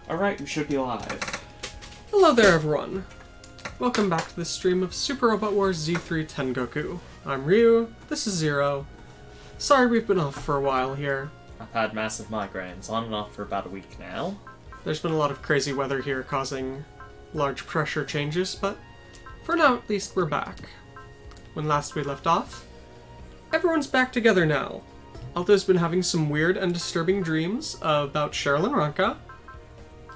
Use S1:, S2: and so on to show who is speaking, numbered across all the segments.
S1: Alright, we should be live.
S2: Hello there, everyone. Welcome back to the stream of Super Robot Wars Z3 Tengoku. I'm Ryu, this is Zero. Sorry we've been off for a while here.
S1: I've had massive migraines, on and off for about a week now.
S2: There's been a lot of crazy weather here causing large pressure changes, but for now at least we're back. When last we left off, everyone's back together now. Alto's been having some weird and disturbing dreams about Cheryl and Ranka.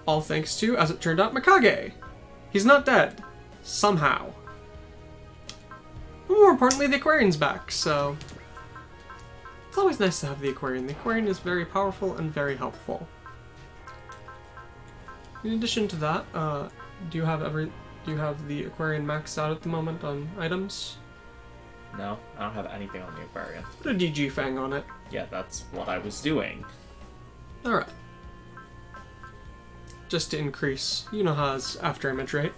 S2: All thanks to, as it turned out, Mikage. He's not dead. Somehow. More importantly, the Aquarian's back, so... It's always nice to have the Aquarian. The Aquarian is very powerful and very helpful. In addition to that, do you have the Aquarian maxed out at the moment on items?
S1: No, I don't have anything on the Aquarian.
S2: Put a DG Fang on it.
S1: Yeah, that's what I was doing.
S2: Alright. Just to increase Yunoha's afterimage rate.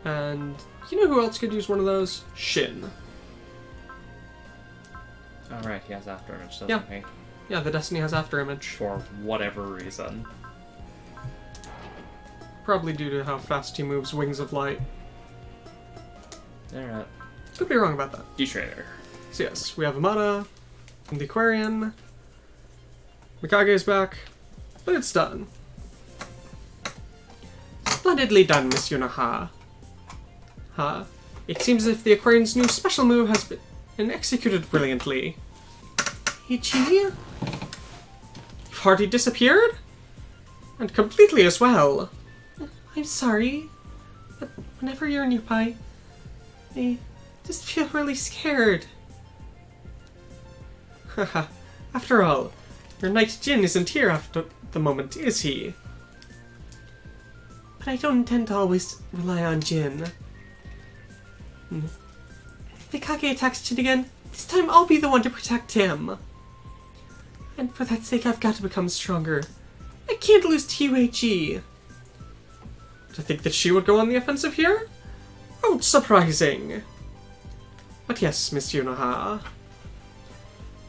S2: And you know who else could use one of those? Shin.
S1: Alright, he has afterimage, doesn't he?
S2: Yeah, the Destiny has afterimage.
S1: For whatever reason.
S2: Probably due to how fast he moves Wings of Light.
S1: Alright.
S2: Could be wrong about that.
S1: D-Trader.
S2: So yes, we have Amada, and the Aquarian. Mikage's back, but it's done. Splendidly done, Miss Yunoha. It seems as if the Aquarian's new special move has been executed brilliantly. Ichi? You've hardly disappeared? And completely as well. I'm sorry, but whenever you're nearby, I just feel really scared. Haha, after all, your knight Jin isn't here after the moment, is he? But I don't intend to always rely on Jin. If Mikage attacks Jin again, this time I'll be the one to protect him. And for that sake, I've got to become stronger. I can't lose to UHE. To think that she would go on the offensive here? Oh, surprising. But yes, Miss Yunoha,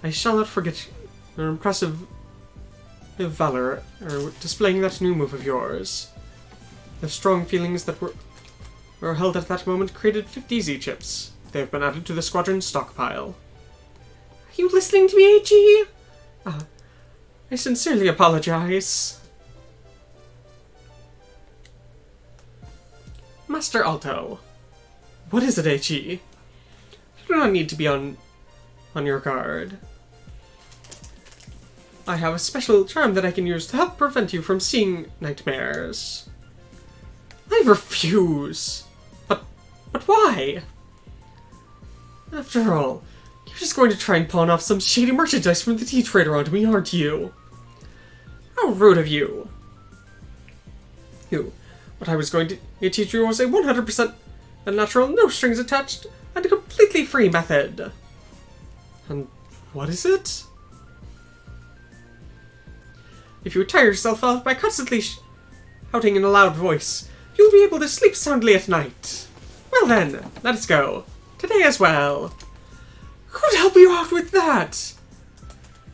S2: I shall not forget your impressive valor displaying that new move of yours. The strong feelings that were held at that moment created 50 Z-chips. They have been added to the squadron stockpile. Are you listening to me, AG? I sincerely apologize. Master Alto. What is it, AG? You do not need to be on your guard. I have a special charm that I can use to help prevent you from seeing nightmares. I refuse! But why? After all, you're just going to try and pawn off some shady merchandise from the tea trader onto me, aren't you? How rude of you! What I was going to teach you was a 100% natural, no strings attached, and a completely free method. And what is it? If you tire yourself out by constantly shouting in a loud voice, you'll be able to sleep soundly at night. Well then, let's go. Today as well. Who'd help you out with that?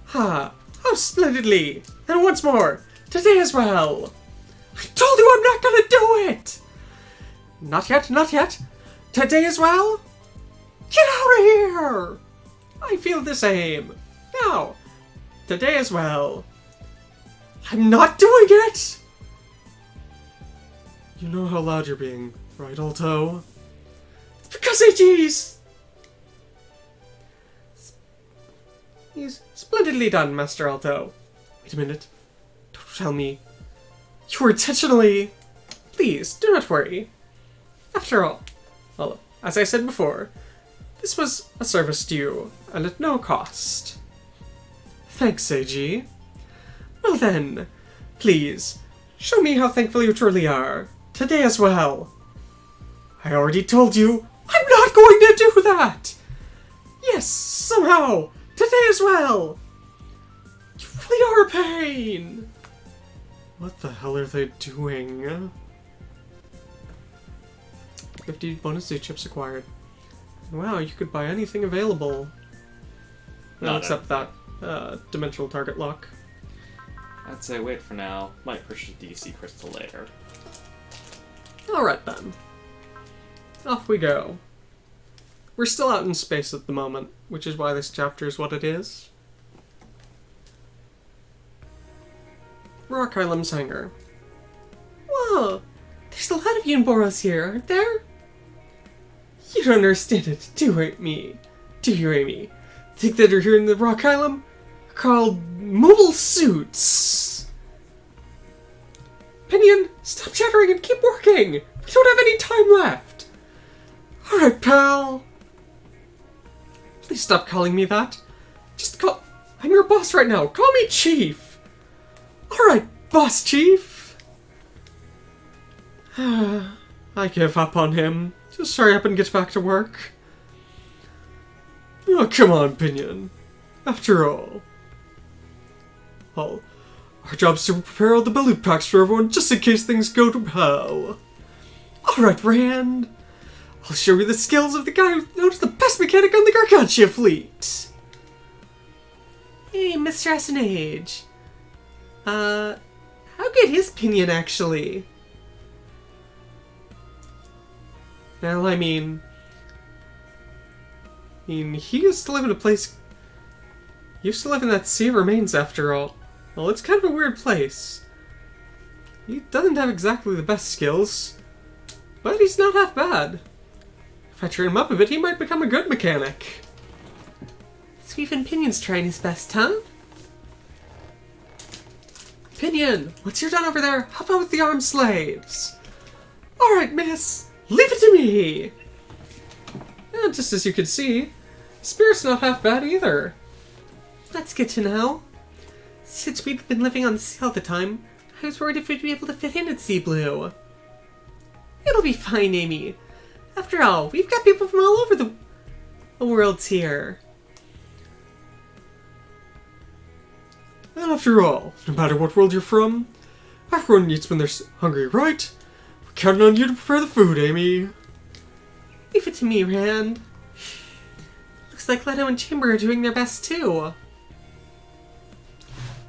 S2: How splendidly. And once more, today as well. I told you I'm not gonna do it! Not yet, not yet. Today as well? Get out of here! I feel the same. Now, today as well. I'm not doing it! You know how loud you're being, right, Alto? Because AG's! He's splendidly done, Master Alto. Wait a minute. Don't tell me. You were intentionally... Please, do not worry. After all, well, as I said before, this was a service to you, and at no cost. Thanks, AG. Well then, please, show me how thankful you truly are. Today as well. I already told you, I'm not going to do that! Yes, somehow, today as well. You really are a pain. What the hell are they doing? 50 bonus Z-chips acquired. Wow, you could buy anything available. Well, except that dimensional target lock.
S1: I'd say wait for now. Might push the DC crystal later.
S2: Alright then. Off we go. We're still out in space at the moment, which is why this chapter is what it is. Rock Island's hangar. Whoa! There's a lot of you in Boros here, aren't there? You don't understand it, do you, Amy? Think that you're here in the Rock Island? Called mobile suits! Pinion, stop chattering and keep working! We don't have any time left! Alright, pal! Please stop calling me that. I'm your boss right now. Call me Chief! Alright, Boss Chief! I give up on him. Just hurry up and get back to work. Oh, come on, Pinion. After all, our job's to prepare all the balut packs for everyone just in case things go to hell. Alright, Rand. I'll show you the skills of the guy who's known as the best mechanic on the Gargantia fleet. Hey, Mr. SNH. How good is Pinion, actually? Well, I mean, he used to live in a place... He used to live in that Sea of Remains, after all. Well, it's kind of a weird place. He doesn't have exactly the best skills, but he's not half bad. If I train him up a bit, he might become a good mechanic. So even Pinion's trying his best, huh? Pinion, once you're done over there, how about with the armed slaves? Alright, miss, leave it to me! And just as you can see, Spirit's not half bad either. That's good to know. Since we've been living on the sea all the time, I was worried if we'd be able to fit in at Sea Blue. It'll be fine, Amy. After all, we've got people from all over the world here. And after all, no matter what world you're from, everyone eats when they're hungry, right? We're counting on you to prepare the food, Amy. Leave it to me, Rand. Looks like Leto and Chamber are doing their best too.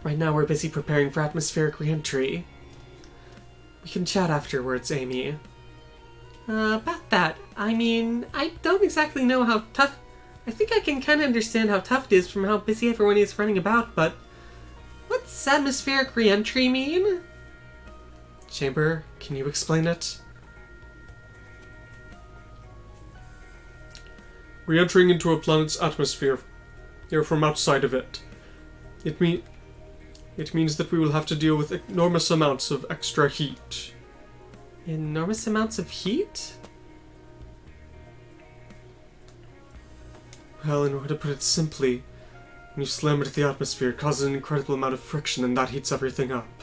S2: Right now we're busy preparing for atmospheric re-entry. We can chat afterwards, Amy. About that, I mean, I don't exactly know how tough... I think I can kind of understand how tough it is from how busy everyone is running about, but... What's atmospheric re-entry mean? Chamber, can you explain it? Re-entering into a planet's atmosphere. You're from outside of it. It means that we will have to deal with enormous amounts of extra heat. Enormous amounts of heat? Well, in order to put it simply, when you slam it into the atmosphere, it causes an incredible amount of friction, and that heats everything up.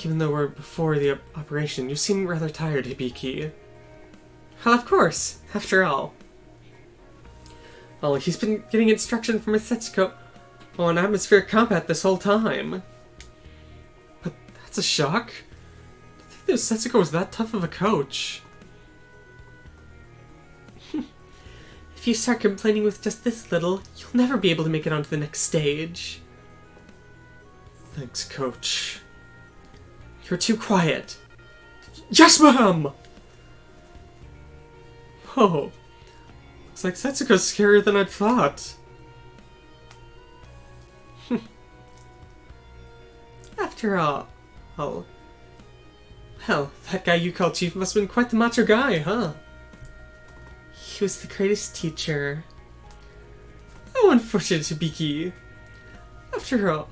S2: Even though we're before the operation, you seem rather tired, Hibiki. Well, of course, after all. Well, he's been getting instruction from his Setsuko on atmospheric combat this whole time. But that's a shock. I think that Setsuko was that tough of a coach. If you start complaining with just this little, you'll never be able to make it onto the next stage. Thanks, coach. You're too quiet. Yes, ma'am! Oh. Looks like Setsuko's scarier than I'd thought. After all, well, that guy you call Chief must have been quite the macho guy, huh? He was the greatest teacher. How unfortunate, Hibiki. After all,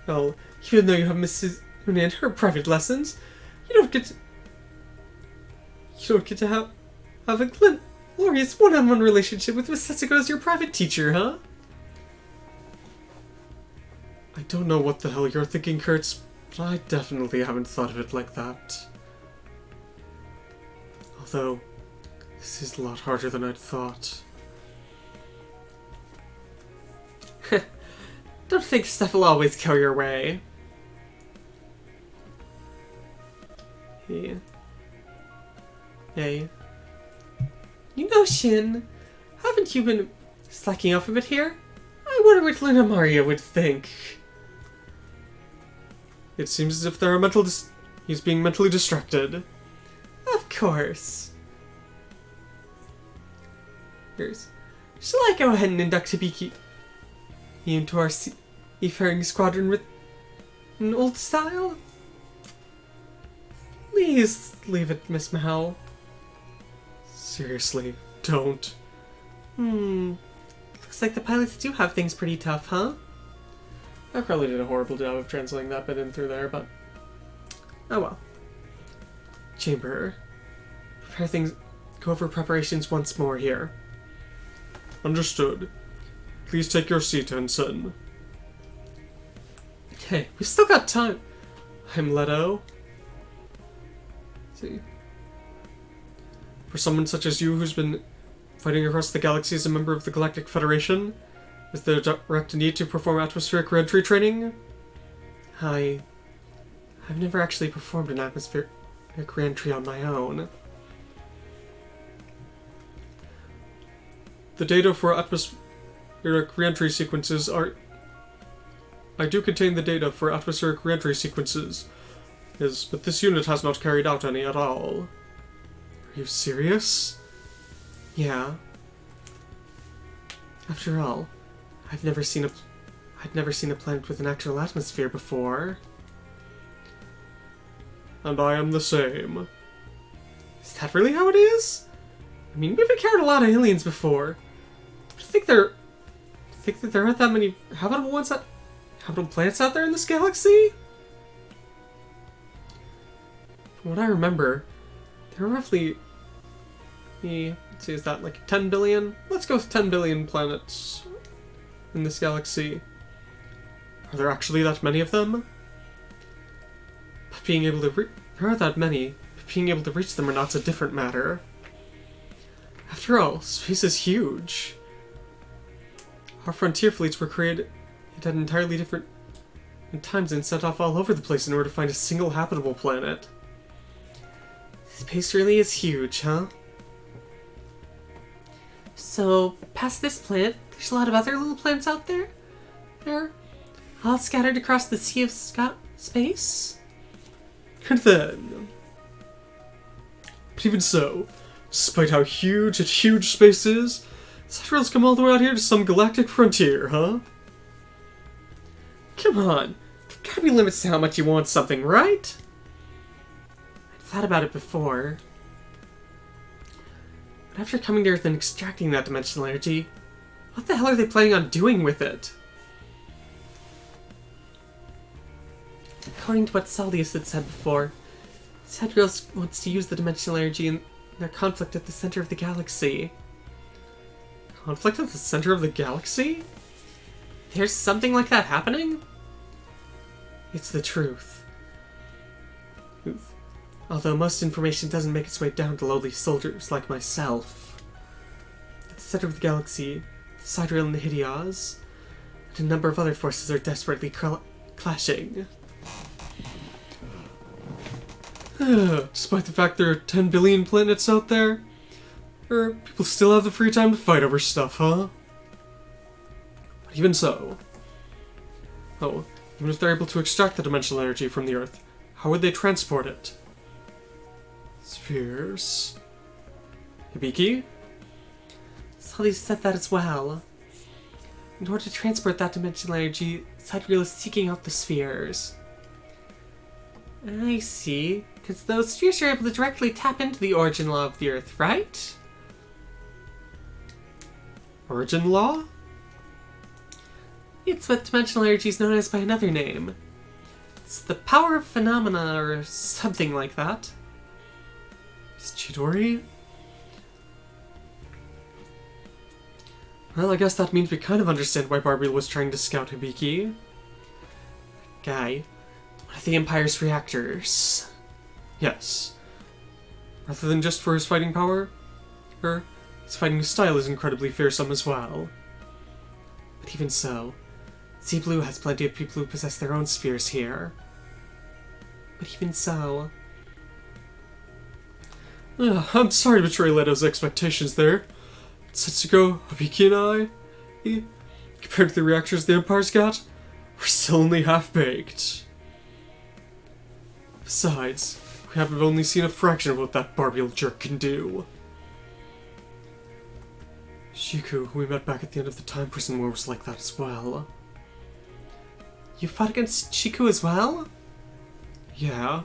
S2: well, even though you have Mrs. Une and her private lessons, you don't get to have a glorious one-on-one relationship with Miss Setsuko as your private teacher, huh? I don't know what the hell you're thinking, Kurtz, but I definitely haven't thought of it like that. Although, this is a lot harder than I'd thought. Don't think stuff will always go your way. Hey. Hey. You know, Shin, haven't you been slacking off a bit here? I wonder what Luna Maria would think. It seems as if there are he's being mentally distracted. Of course. Shall I go ahead and induct Hibiki into our seafaring squadron with an old style? Please leave it, Miss Mahal. Seriously, don't. Looks like the pilots do have things pretty tough, huh? I probably did a horrible job of translating that bit in through there, but... oh well. Chamber. Go over preparations once more here. Understood. Please take your seat, Ensign. Hey, we've still got time. I'm Leto. See. For someone such as you who's been fighting across the galaxy as a member of the Galactic Federation, is there a direct need to perform atmospheric reentry training? I've never actually performed an atmospheric reentry on my own. The data for atmospheric reentry sequences are... I do contain the data for atmospheric reentry sequences, but this unit has not carried out any at all. Are you serious? Yeah. After all, I'd never seen a planet with an actual atmosphere before. And I am the same. Is that really how it is? I mean, we've encountered a lot of aliens before. I think that there aren't that many habitable planets out there in this galaxy? From what I remember, there are roughly... let's see, is that like 10 billion? Let's go with 10 billion planets in this galaxy. Are there actually that many of them? But being able to there are that many, but being able to reach them or not's a different matter. After all, space is huge. Our frontier fleets were created at entirely different times and sent off all over the place in order to find a single habitable planet. Space really is huge, huh? So, past this planet, there's a lot of other little planets out there? They're all scattered across the sea of space? And then... but even so, despite how huge space is, Sidereal's come all the way out here to some galactic frontier, huh? Come on, there gotta be limits to how much you want something, right? I've thought about it before. But after coming to Earth and extracting that dimensional energy, what the hell are they planning on doing with it? According to what Saldius had said before, Sidereal wants to use the dimensional energy in their conflict at the center of the galaxy. Conflict at the center of the galaxy? There's something like that happening? It's the truth. Although most information doesn't make its way down to lowly soldiers like myself. At the center of the galaxy, Sidereal and the Hideas, and a number of other forces are desperately clashing. Despite the fact there are 10 billion planets out there, people still have the free time to fight over stuff, huh? But even so... oh, even if they're able to extract the dimensional energy from the Earth, how would they transport it? Spheres... Hibiki?
S3: Sully said that as well. In order to transport that dimensional energy, Sidereal is seeking out the spheres. I see. Because those spheres are able to directly tap into the origin law of the Earth, right?
S2: Origin law?
S3: It's what dimensional energy is known as by another name. It's the power of phenomena or something like that.
S2: Is Chidori? Well, I guess that means we kind of understand why Barbie was trying to scout Hibiki.
S3: Guy, one of the Empire's reactors.
S2: Yes. Rather than just for his fighting power, his fighting style is incredibly fearsome as well.
S3: But even so, Z-Blue has plenty of people who possess their own spheres here. But even so...
S2: I'm sorry to betray Leto's expectations there. Setsuko, Hibiki and I, compared to the reactors the Empire's got, we're still only half-baked.
S3: Besides, we have only seen a fraction of what that Barbie jerk can do. Shikuu, who we met back at the end of the Time Prison War, was like that as well. You fought against Shikuu as well? Yeah.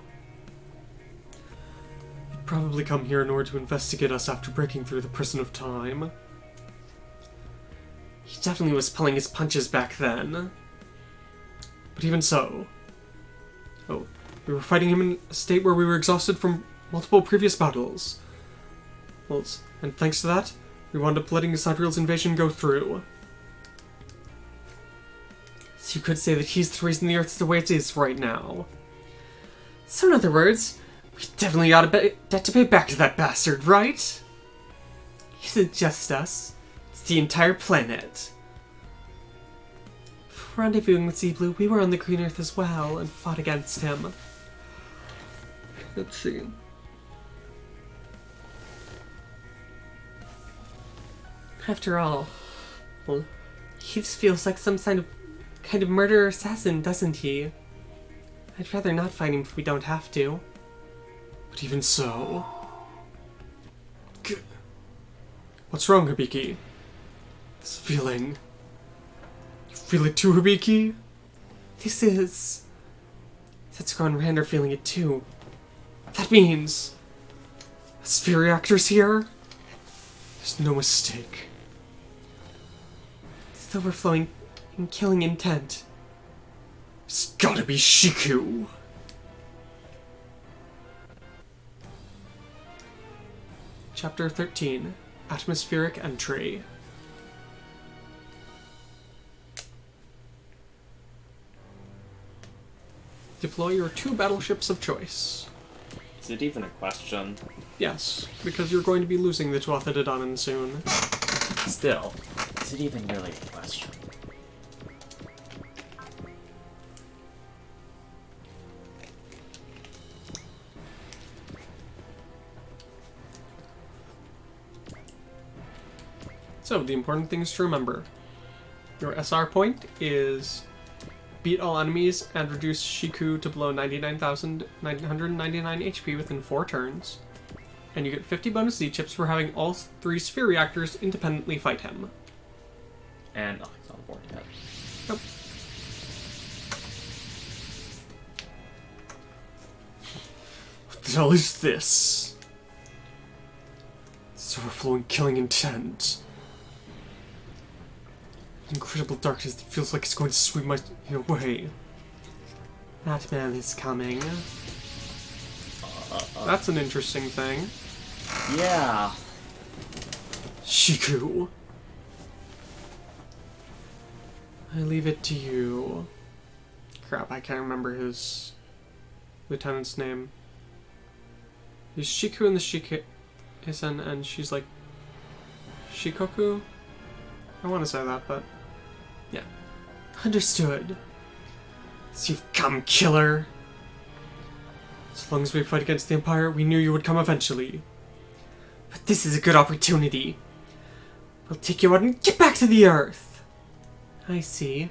S3: He'd probably come here in order to investigate us after breaking through the Prison of Time. He definitely was pulling his punches back then. But even so... Oh, we were fighting him in a state where we were exhausted from multiple previous battles. Well, and thanks to that, we wound up letting Sidereal's invasion go through. So you could say that he's the reason the Earth's the way it is right now. So in other words, we definitely got a debt to pay back to that bastard, right? Isn't just us. It's the entire planet. Rendezvousing with Sea Blue, we were on the Green Earth as well and fought against him. Let's see. After all, well, he just feels like some kind of murderer assassin, doesn't he? I'd rather not fight him if we don't have to. But even so... What's wrong, Hibiki? This feeling... You feel it too, Hibiki? This is... Setsuko and Rand are feeling it too. That means... The sphere reactor's here? There's no mistake. It's overflowing and killing intent. It's gotta be Shikuu! Chapter 13. Atmospheric Entry. Deploy your 2 battleships of choice.
S1: Is it even a question?
S3: Yes, because you're going to be losing the Tuatha De Danann soon.
S1: Still, is it even really a question?
S3: So, the important things to remember. Your SR point is beat all enemies and reduce Shikuu to below 99,999 HP within 4 turns. And you get 50 bonus Z-chips for having all 3 sphere reactors independently fight him.
S1: And nothing's on board yet.
S3: Nope. What the hell is this? It's overflowing killing intent. Incredible darkness that feels like it's going to sweep my away. That man is coming. That's an interesting thing.
S1: Yeah.
S3: Shikuu. I leave it to you. Crap, I can't remember his lieutenant's name. He's Shikuu in the Shikisen, and she's like Shikoku? I want to say that, but yeah. Understood. So you've come, killer. As long as we fight against the Empire, we knew you would come eventually. But this is a good opportunity. We'll take you out and get back to the Earth. I see.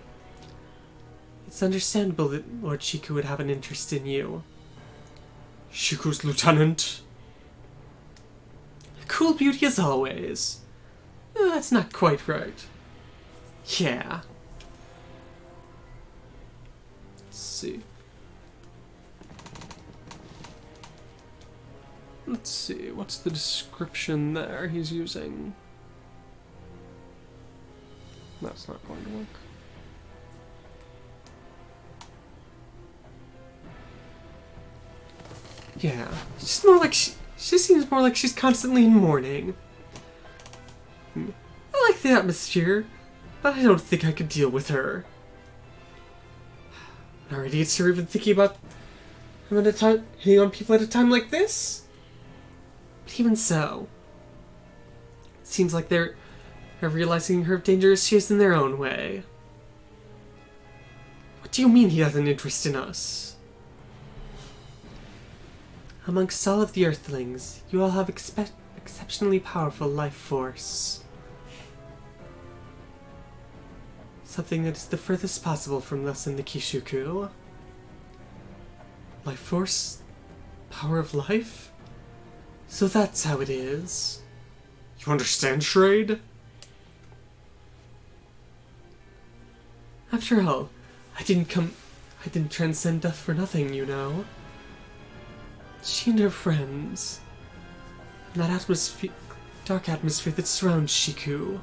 S3: It's understandable that Lord Shikuu would have an interest in you. Shikuu's lieutenant. Cool beauty as always. That's not quite right. Yeah. Let's see. Let's see, what's the description there he's using? That's not going to work. Yeah, she's more like she seems more like she's constantly in mourning. I like the atmosphere, but I don't think I could deal with her. Our idiots are even thinking about hitting on people at a time like this? But even so, it seems like they're realizing her danger as she is in their own way. What do you mean he has an interest in us? Amongst all of the Earthlings, you all have exceptionally powerful life force. Something that is the furthest possible from us in the Kishuku. Life force
S2: Power of life? So that's how it is. You understand, Shrade? After all, I didn't transcend death for nothing, you know. She and her friends. And that atmosphere, dark atmosphere that surrounds Shikuu.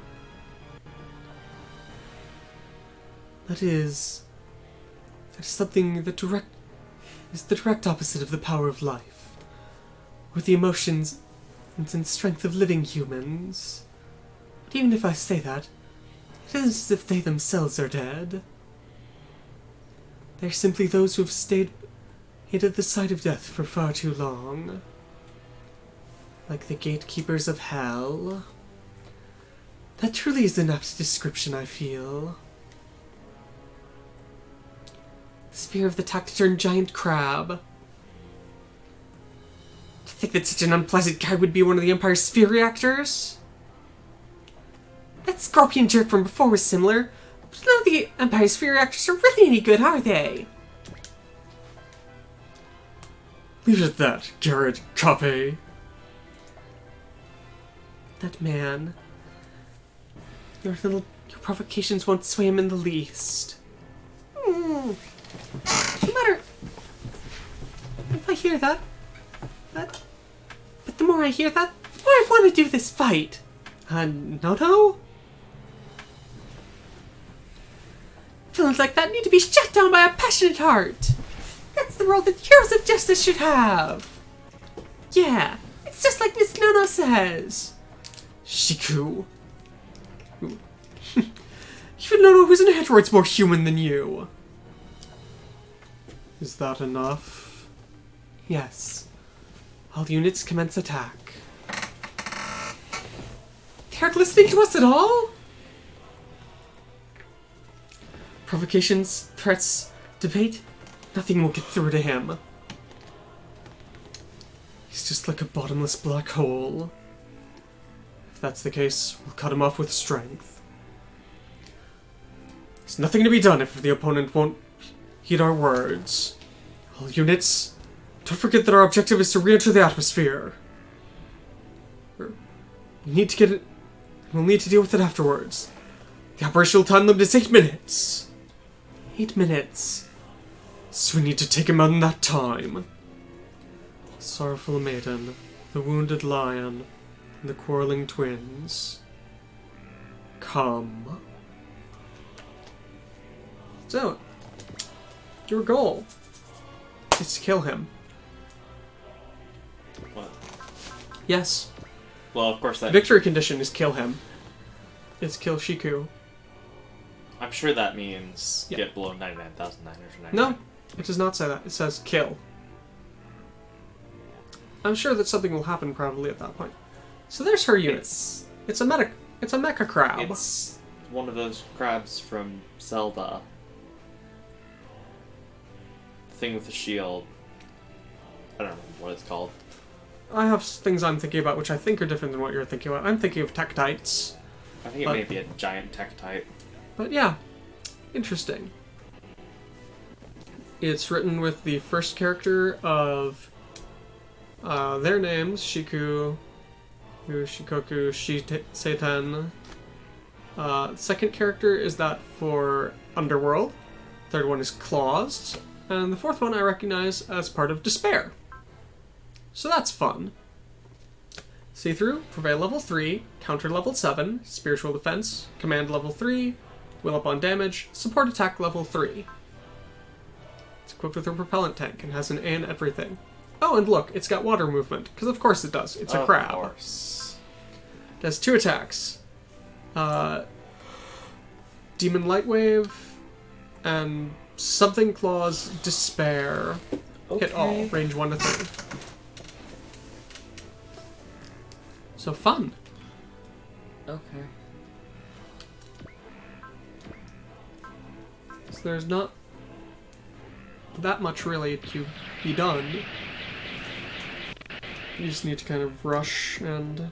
S2: That is something that is the direct opposite of the power of life, or the emotions and strength of living humans. But even if I say that, it isn't as if they themselves are dead. They're simply those who have stayed at the side of death for far too long. Like the gatekeepers of hell. That truly is an apt description, I feel. The sphere of the taciturn giant crab. To think that such an unpleasant guy would be one of the Empire's sphere reactors? That scorpion jerk from before was similar, but none of the Empire's sphere reactors are really any good, are they? Leave it at that, Garrett Cape. That man. Your provocations won't sway him in the least. No matter if I hear that, but the more I hear that, the more I want to do this fight. No? Feelings like that need to be shut down by a passionate heart. That's the role that heroes of justice should have. Yeah, it's just like Miss Nono says. Shikuu. Even Nono, who's an android's more human than you. Is that enough? Yes. All units commence attack. They aren't listening to us at all? Provocations, threats, debate, nothing will get through to him. He's just like a bottomless black hole. If that's the case, we'll cut him off with strength. There's nothing to be done if the opponent won't heed our words. All units, don't forget that our objective is to re-enter the atmosphere. We need to get it. We'll need to deal with it afterwards. The operational time limit is 8 minutes. 8 minutes. So we need to take him out in that time. The sorrowful maiden, the wounded lion, and the quarreling twins. Come. So, your goal is to kill him.
S1: What?
S2: Yes.
S1: Well, of course that...
S2: Victory condition is kill him. It's kill Shikuu.
S1: I'm sure that means
S2: Yeah.
S1: get below 99,999.
S2: No, it does not say that. It says kill. I'm sure that something will happen probably at that point. So there's her unit. It's a mecha-crab.
S1: It's one of those crabs from Zelda. The thing with the shield. I don't remember what it's called.
S2: I have things I'm thinking about which I think are different than what you're thinking about. I'm thinking of Tektites.
S1: I think it may be a giant tech type.
S2: But yeah, interesting. It's written with the first character of their names, Shikuu, Shikoku, Seiten. Second character is that for Underworld. Third one is Claws. And the fourth one I recognize as part of Despair. So that's fun. See-Through, Prevail level 3, Counter level 7, Spiritual Defense, Command level 3, Will Up on Damage, Support Attack level 3. It's equipped with a propellant tank and has an A in everything. Oh, and look, it's got water movement, because of course it does. It's a crab.
S1: Of course.
S2: It has 2 attacks. Demon Lightwave and Something Claws Despair.
S1: Okay.
S2: Hit all, range 1 to 3. So fun.
S1: Okay.
S2: So there's not that much really to be done. You just need to kind of rush and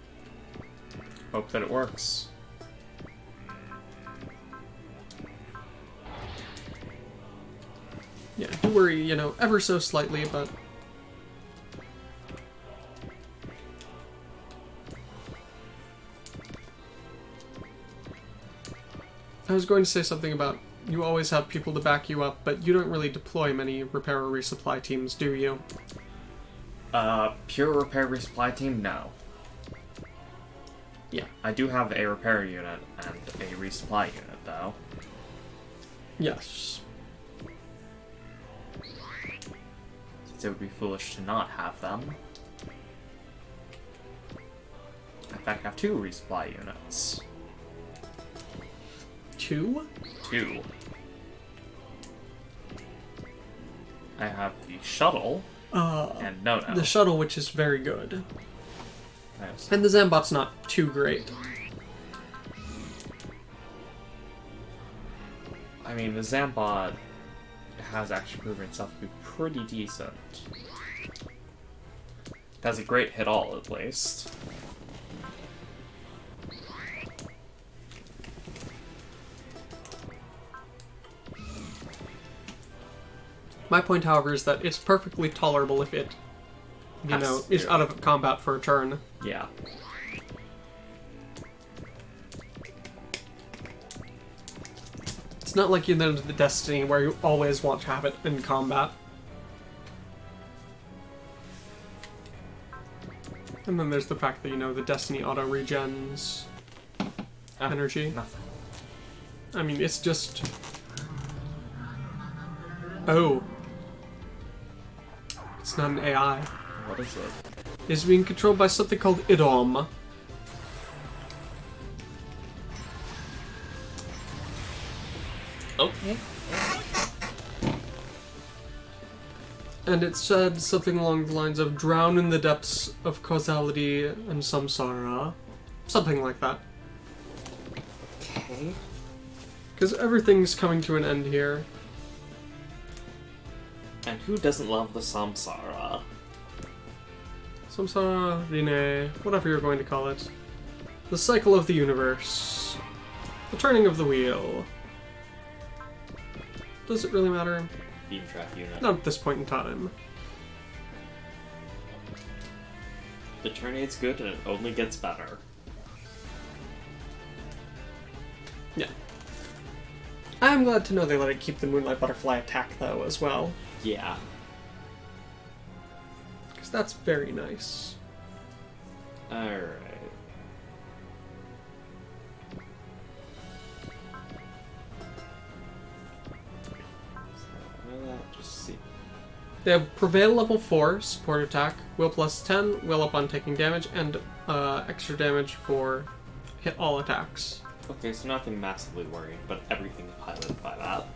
S1: Hope that it works.
S2: yeah, do worry, ever so slightly, but
S3: I was going to say something about you always have people to back you up, but you don't really deploy many repair or resupply teams, do you?
S1: Pure repair resupply team, no.
S3: Yeah.
S1: I do have a repair unit and a resupply unit, though.
S3: Yes.
S1: Since it would be foolish to not have them. In fact, I have 2 resupply units.
S3: 2?
S1: 2. I have the shuttle and no.
S3: The shuttle, which is very good.
S1: Nice.
S3: And the Zambot's not too great.
S1: I mean, the Zambot has actually proven itself to be pretty decent. It has a great hit all, at least.
S3: My point, however, is that it's perfectly tolerable if it, is out of combat for a turn.
S1: Yeah.
S3: It's not like you know the Destiny where you always want to have it in combat. And then there's the fact that, the Destiny auto regens energy.
S1: Nothing.
S3: I mean, it's just... Oh. It's not an AI.
S1: What is it?
S3: It's being controlled by something called IDOM.
S1: Okay.
S3: And it said something along the lines of drown in the depths of causality and samsara. Something like that.
S1: Okay.
S3: Because everything's coming to an end here.
S1: And who doesn't love the samsara?
S3: Samsara, Rine, whatever you're going to call it. The cycle of the universe. The turning of the wheel. Does it really matter?
S1: Beam trap unit.
S3: Not at this point in time.
S1: The Eternate's good and it only gets better.
S3: Yeah. I'm glad to know they let it keep the Moonlight Butterfly attack, though, as well.
S1: Yeah.
S3: Because that's very nice.
S1: Alright. Just see.
S3: They have Prevail level 4, support attack, Will plus 10, Will up on taking damage, and extra damage for hit all attacks.
S1: Okay, so nothing massively worrying, but everything's piloted by that.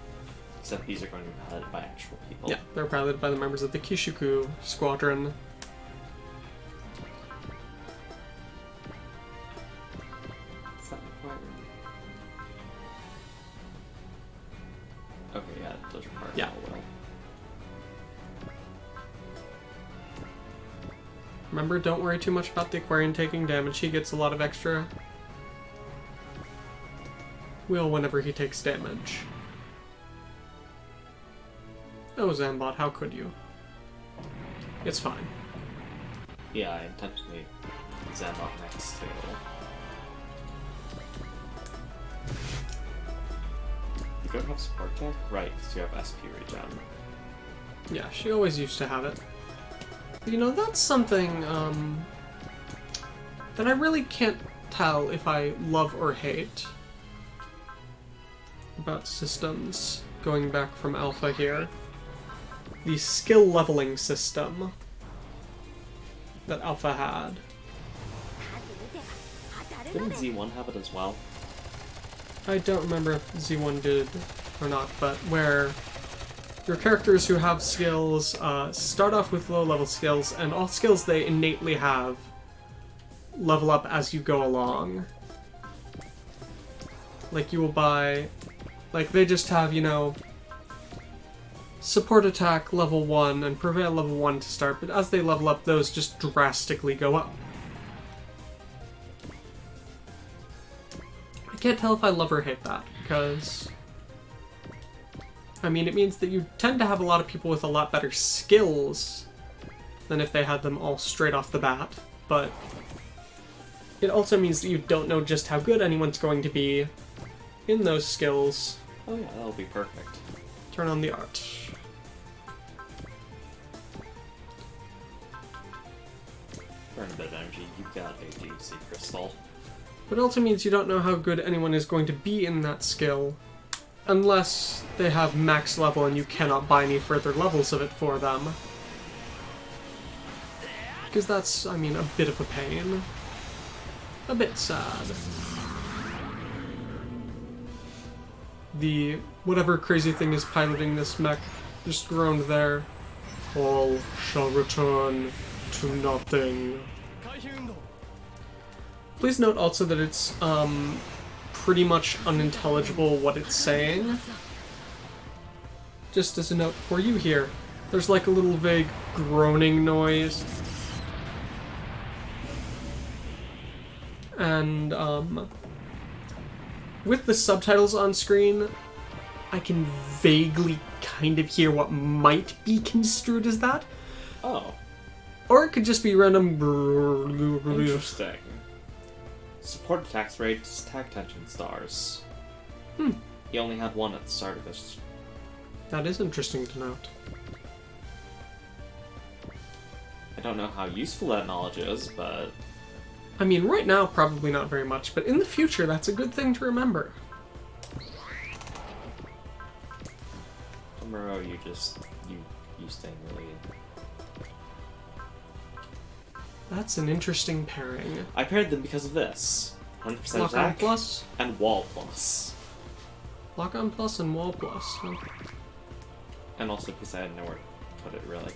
S1: Except these are going to be piloted by actual people.
S3: Yeah, they're piloted by the members of the Shikuu squadron.
S1: Is that required? Okay, yeah, it does require
S3: Yeah.
S1: Will.
S3: Remember, don't worry too much about the Aquarian taking damage. He gets a lot of extra Will whenever he takes damage. Oh, Zambot, how could you? It's fine.
S1: Yeah, I intentionally Zam up next to. You don't have support tech? Right, because you have SP regen.
S3: Yeah, she always used to have it. That's something, that I really can't tell if I love or hate about systems going back from Alpha here. The skill leveling system that Alpha had.
S1: Didn't Z1 have it as well?
S3: I don't remember if Z1 did or not, but where your characters who have skills start off with low-level skills, and all skills they innately have level up as you go along. Like, you will buy... Like, they just have, support attack level 1 and prevail level 1 to start, but as they level up, those just drastically go up. I can't tell if I love or hate that, because... I mean, it means that you tend to have a lot of people with a lot better skills than if they had them all straight off the bat, but it also means that you don't know just how good anyone's going to be
S2: in those skills,
S1: Oh yeah, that'll be perfect.
S2: turn on the art.
S1: Burn a bit of energy. You've got a juicy crystal.
S2: But it also means you don't know how good anyone is going to be in that skill unless they have max level and you cannot buy any further levels of it for them. Because that's, I mean, a bit of a pain. A bit sad. The whatever crazy thing is piloting this mech just groaned there. All shall return to nothing. Please note also that it's pretty much unintelligible what it's saying. Just as a note for you here, there's like a little vague groaning noise. And with the subtitles on screen, I can vaguely kind of hear what might be construed as that.
S1: Oh,
S2: Or it could just be random.
S1: interesting. Support attacks rates, attack tension stars. He only had one at the start of this.
S2: That is interesting to note.
S1: I don't know how useful that knowledge is, but
S2: I mean, right now, probably not very much, but in the future, that's a good thing to remember.
S1: Tomorrow you just you stay really.
S2: That's an interesting pairing.
S1: I paired them because of this. 100%
S2: Lock on
S1: attack
S2: plus,
S1: and wall plus.
S2: lock on plus, and wall plus. Huh?
S1: And also because I had nowhere to put it really.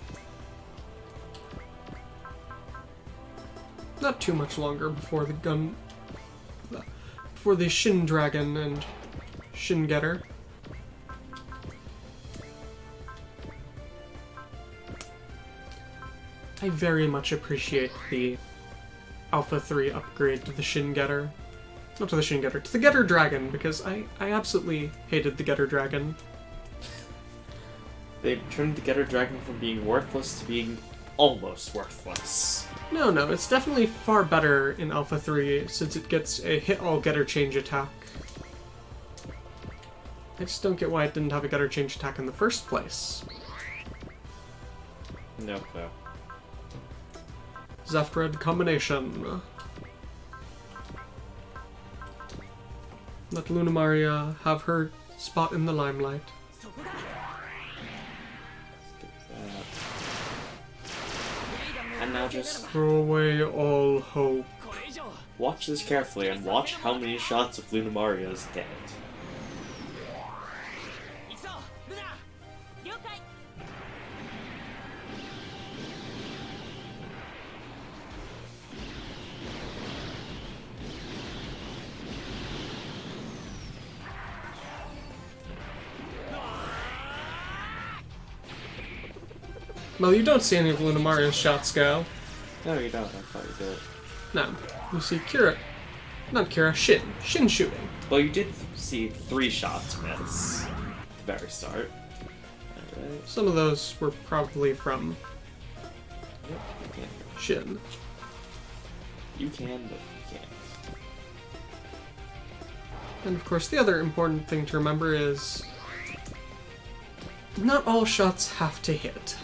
S2: Not too much longer before the gun. Before the Shin Dragon and Shin Getter. I very much appreciate the Alpha 3 upgrade to the Shin Getter. Not to the Shin Getter, to the Getter Dragon, because I absolutely hated the Getter Dragon.
S1: They turned the Getter Dragon from being worthless to being almost worthless.
S2: No, it's definitely far better in Alpha 3 since it gets a hit all Getter change attack. I just don't get why it didn't have a Getter change attack in the first place.
S1: No clue.
S2: Zephred combination. Let Lunamaria have her spot in the limelight.
S1: Skip that. And now just
S2: Throw away all hope.
S1: watch this carefully and watch how many shots of Lunamaria's hit.
S2: Well, you don't see any of Lunamaria's shots go.
S1: No, you don't. I thought you did.
S2: No. You see Kira. Not Kira, Shin. Shin shooting.
S1: Well, you did see 3 shots miss at the very start. Alright.
S2: Some of those were probably from
S1: Yep, you can.
S2: Shin.
S1: You can, but you can't.
S2: And of course, the other important thing to remember is not all shots have to hit.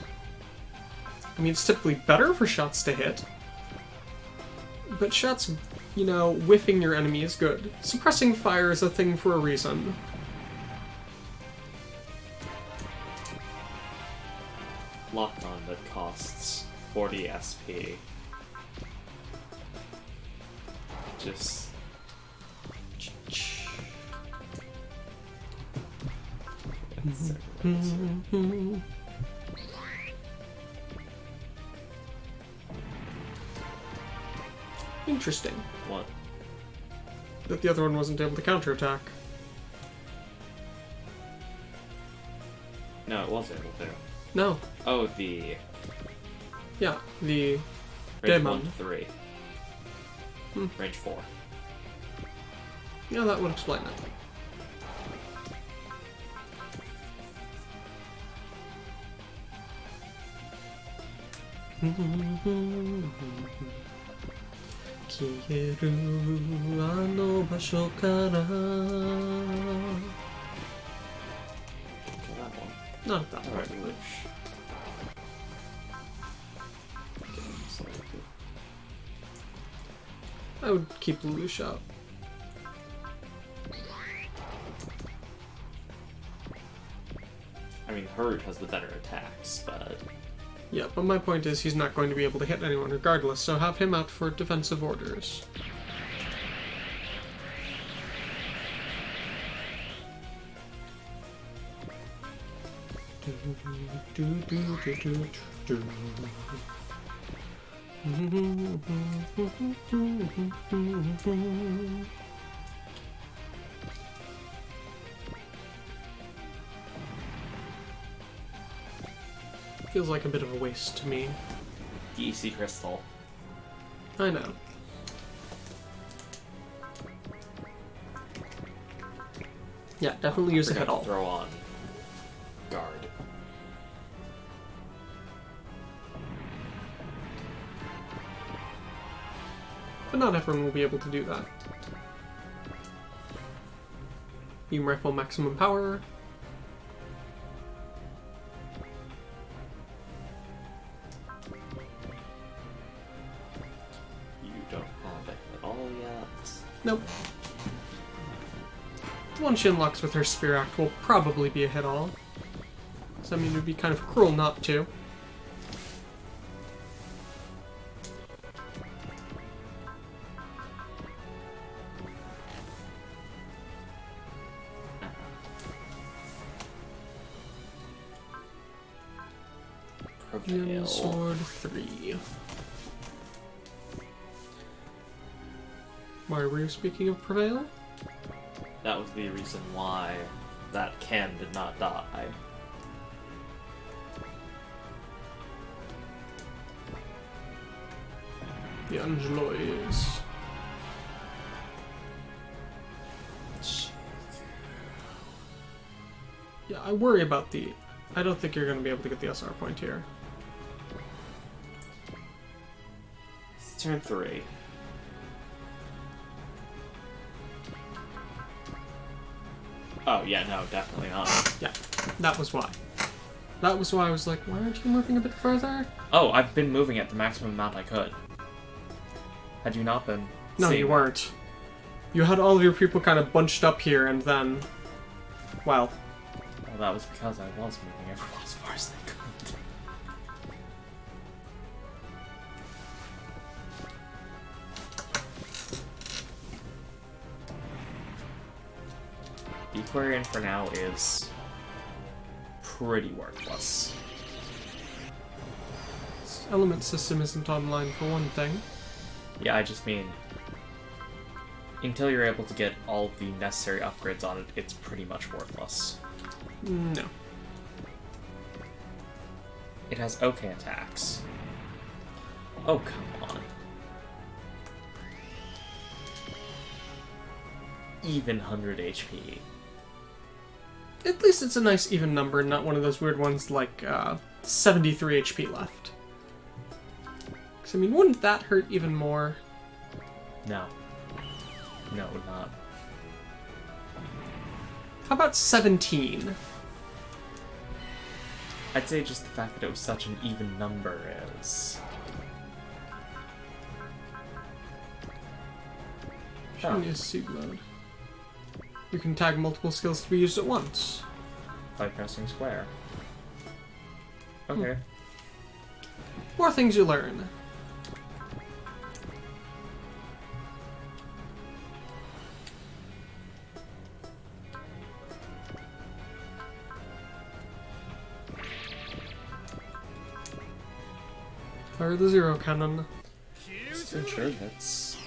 S2: I mean, it's typically better for shots to hit, but shots, you know, whiffing your enemy is good. Suppressing fire is a thing for a reason.
S1: Locked on that costs 40 SP. Just.
S2: Interesting.
S1: What?
S2: That the other one wasn't able to counterattack.
S1: No, it was able to.
S2: No.
S1: Oh, the
S2: Yeah, the
S1: range
S2: Demon.
S1: 1 to 3. Range 4.
S2: Yeah, that would explain it.
S3: 消えるあの場所から
S1: That one.
S3: Not that
S1: Alright,
S3: one.
S1: Lush.
S3: I would keep Lelouch up.
S1: I mean, Hurd has the better attacks, but...
S3: Yeah, but my point is he's not going to be able to hit anyone regardless, so have him out for defensive orders. Feels like a bit of a waste to me.
S1: The EC Crystal.
S3: I know. Yeah, definitely use a
S1: Forgot
S3: hit all.
S1: to throw on guard.
S3: But not everyone will be able to do that. Beam rifle maximum power.
S1: You don't have it at all yet.
S3: Nope. One she unlocks with her Sphere Act will probably be a hit all. So I mean, it would be kind of cruel not to.
S1: Prevail.
S3: Sword 3. Why were you speaking of Prevail?
S1: That was the reason why that Ken did not die.
S3: The Angelois. Yeah, I worry about the... I don't think you're going to be able to get the SR point here.
S1: It's turn 3. Oh, yeah, no, definitely not.
S3: Yeah, that was why. That was why I was like, why aren't you moving a bit further?
S1: Oh, I've been moving at the maximum amount I could. Had you not been?
S3: No,
S1: seeing
S3: you
S1: that?
S3: weren't. You had all of your people kind of bunched up here, and then... Well,
S1: Well, that was because I was moving everyone as far as they could. The Aquarian for now is pretty worthless.
S3: its element system isn't online for one thing.
S1: Yeah, I just mean, until you're able to get all the necessary upgrades on it, it's pretty much worthless.
S3: No.
S1: It has okay attacks. Oh, come on. Even 100 HP.
S3: At least it's a nice even number, not one of those weird ones like 73 HP left. Because, I mean, wouldn't that hurt even more?
S1: No. No, it would not.
S3: How about 17?
S1: I'd say just the fact that it was such an even number is...
S3: Genius seed mode. You can tag multiple skills to be used at once.
S1: By pressing square. Okay.
S3: More things you learn. Fire the zero cannon.
S1: Still sure hits.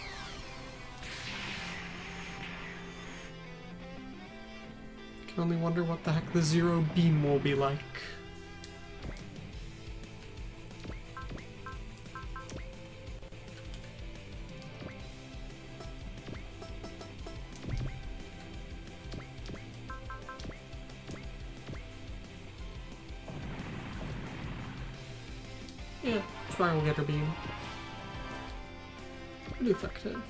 S3: Can only wonder what the heck the zero beam will be like. Yeah, spiral getter beam.
S2: Pretty effective.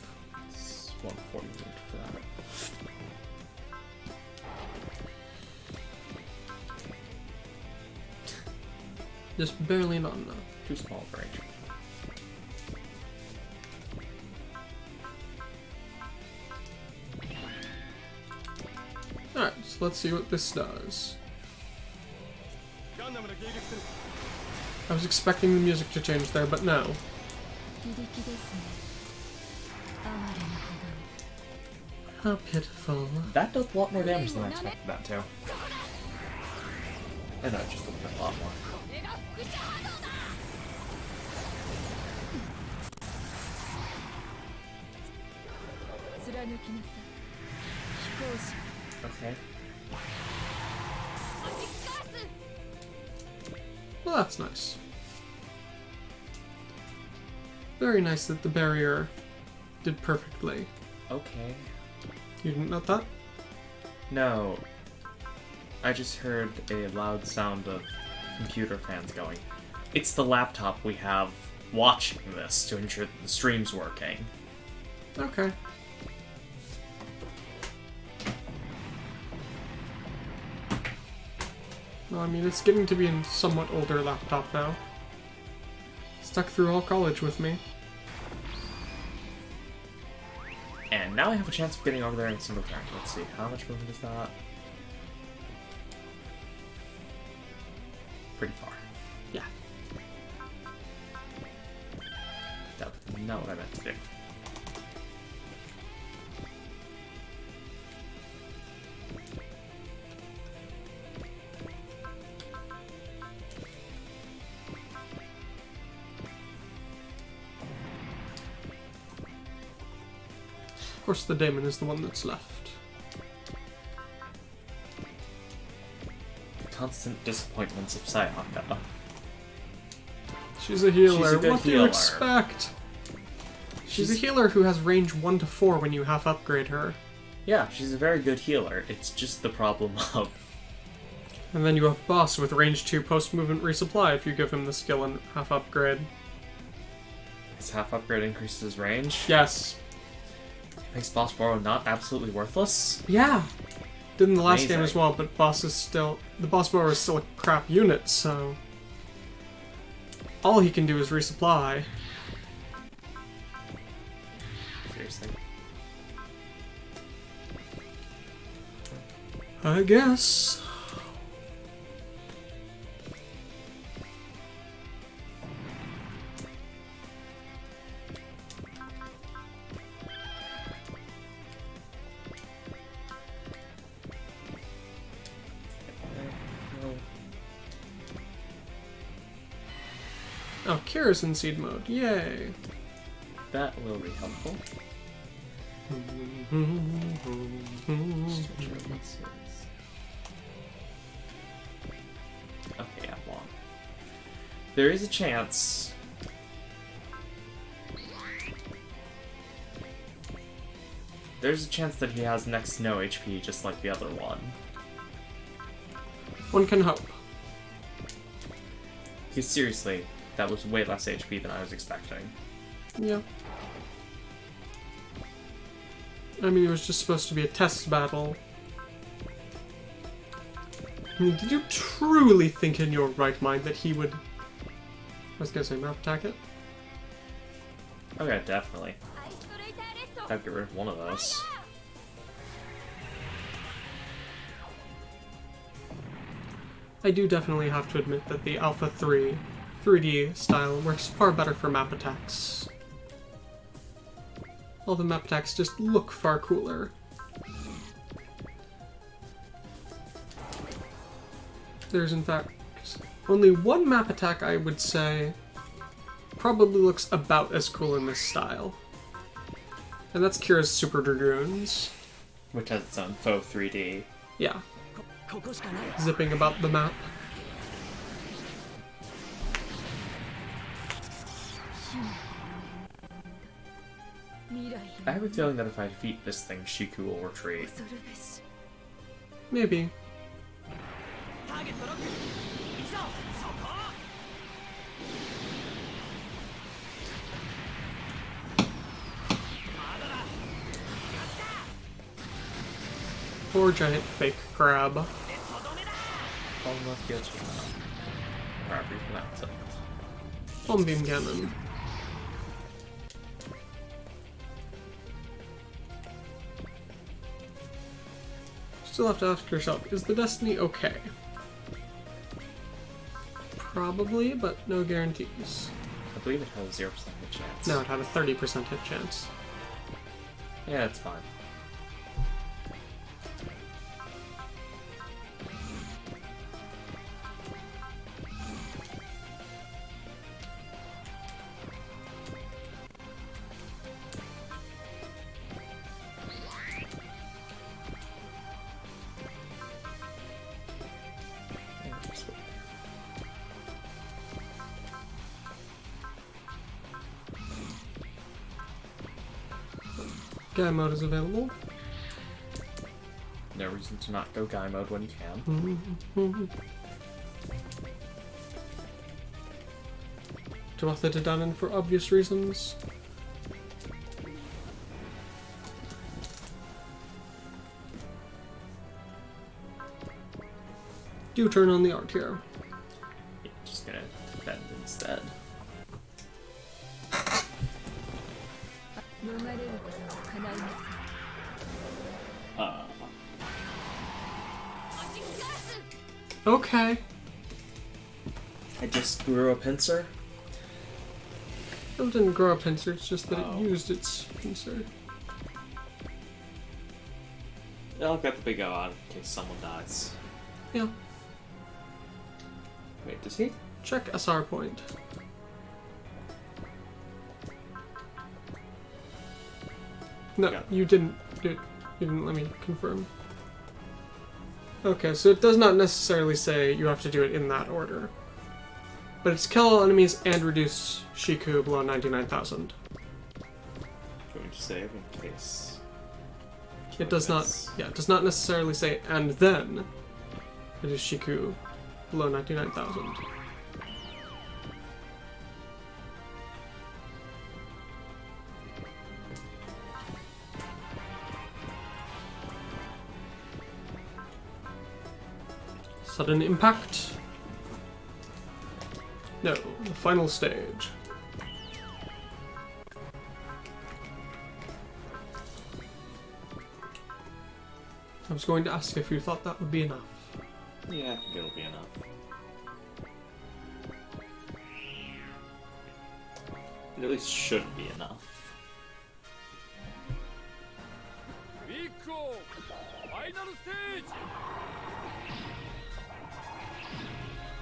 S1: It's 140 for that.
S2: Just barely not enough.
S1: Too small of range.
S2: Alright, so let's see what this does. I was expecting the music to change there, but no. How pitiful.
S1: That does a lot more damage than I expected that to. I know, just a lot more. Okay.
S2: Well, that's nice. Very nice that the barrier did perfectly.
S1: Okay.
S2: You didn't note that?
S1: No. I just heard a loud sound of computer fans going. It's the laptop we have watching this to ensure that the stream's working.
S2: Okay. Well, I mean, it's getting to be a somewhat older laptop now. Stuck through all college with me.
S1: And now I have a chance of getting over there in single track. Let's see, how much movement is that? Pretty far.
S2: Yeah.
S1: That was not what I meant to do.
S2: Of course, the Daemon is the one that's left.
S1: The constant disappointments of Sayaka.
S2: She's a healer.
S1: She's a good
S2: What do you
S1: healer.
S2: expect? She's a healer who has range 1 to 4 when you half upgrade her.
S1: Yeah, she's a very good healer. It's just the problem of...
S2: And then you have Boss with range 2 post-movement resupply if you give him the skill and half upgrade.
S1: His half upgrade increases his range.
S2: Yes.
S1: Makes Boss Borrow not absolutely worthless.
S2: Yeah. Did in the last game
S1: Amazing.
S2: as well, but Boss is still... The Boss Borrower is still a crap unit, so... All he can do is resupply.
S1: Seriously.
S2: I guess. Oh, Kira's in seed mode. Yay.
S1: That will be helpful. Just make sure this is... Okay, yeah, long. There is a chance... There's a chance that he has next to no HP, just like the other one.
S2: One can hope.
S1: Because seriously, that was way less HP than I was expecting.
S2: Yeah. I mean, it was just supposed to be a test battle. I mean, did you truly think in your right mind that he would... I was gonna say map attack it?
S1: Okay, definitely. I'd get rid of one of those.
S2: I do definitely have to admit that the Alpha 3 3D style works far better for map attacks. All the map attacks just look far cooler. There's in fact only one map attack I would say probably looks about as cool in this style. And that's Kira's Super Dragoons.
S1: Which has its own faux 3D.
S2: Yeah. Zipping about the map.
S1: I have a feeling that if I defeat this thing, Shikuu will retreat.
S2: Maybe. Poor giant fake crab.
S1: Oh, no, yes. However you pronounce it.
S2: Palm beam cannon. Still have to ask yourself, is the Destiny okay? Probably, but no guarantees.
S1: I believe it has a 0% hit chance.
S2: No, it had a 30% hit chance.
S1: Yeah, it's fine.
S2: Guy mode is available.
S1: No reason to not go guy mode when you can.
S2: Tuatha De Danann for obvious reasons. Do turn on the art here.
S1: Yeah, just gonna defend instead.
S2: Okay.
S1: I just grew a pincer.
S2: It didn't grow a pincer, it's just that
S1: Oh.
S2: it used its pincer.
S1: I'll get the big O out in case someone dies.
S2: Yeah.
S1: Wait, does he?
S2: Check SR point. No,
S1: Yeah.
S2: you didn't do it. You didn't let me confirm. Okay, so it does not necessarily say you have to do it in that order. But it's kill all enemies and reduce Shikuu below 99,000.
S1: Going to save in case.
S2: It does not, it does not necessarily say and then reduce Shikuu below 99,000. Sudden impact? No, the final stage. I was going to ask if you thought that would be enough.
S1: Yeah, I think it'll be enough. It at least should be enough.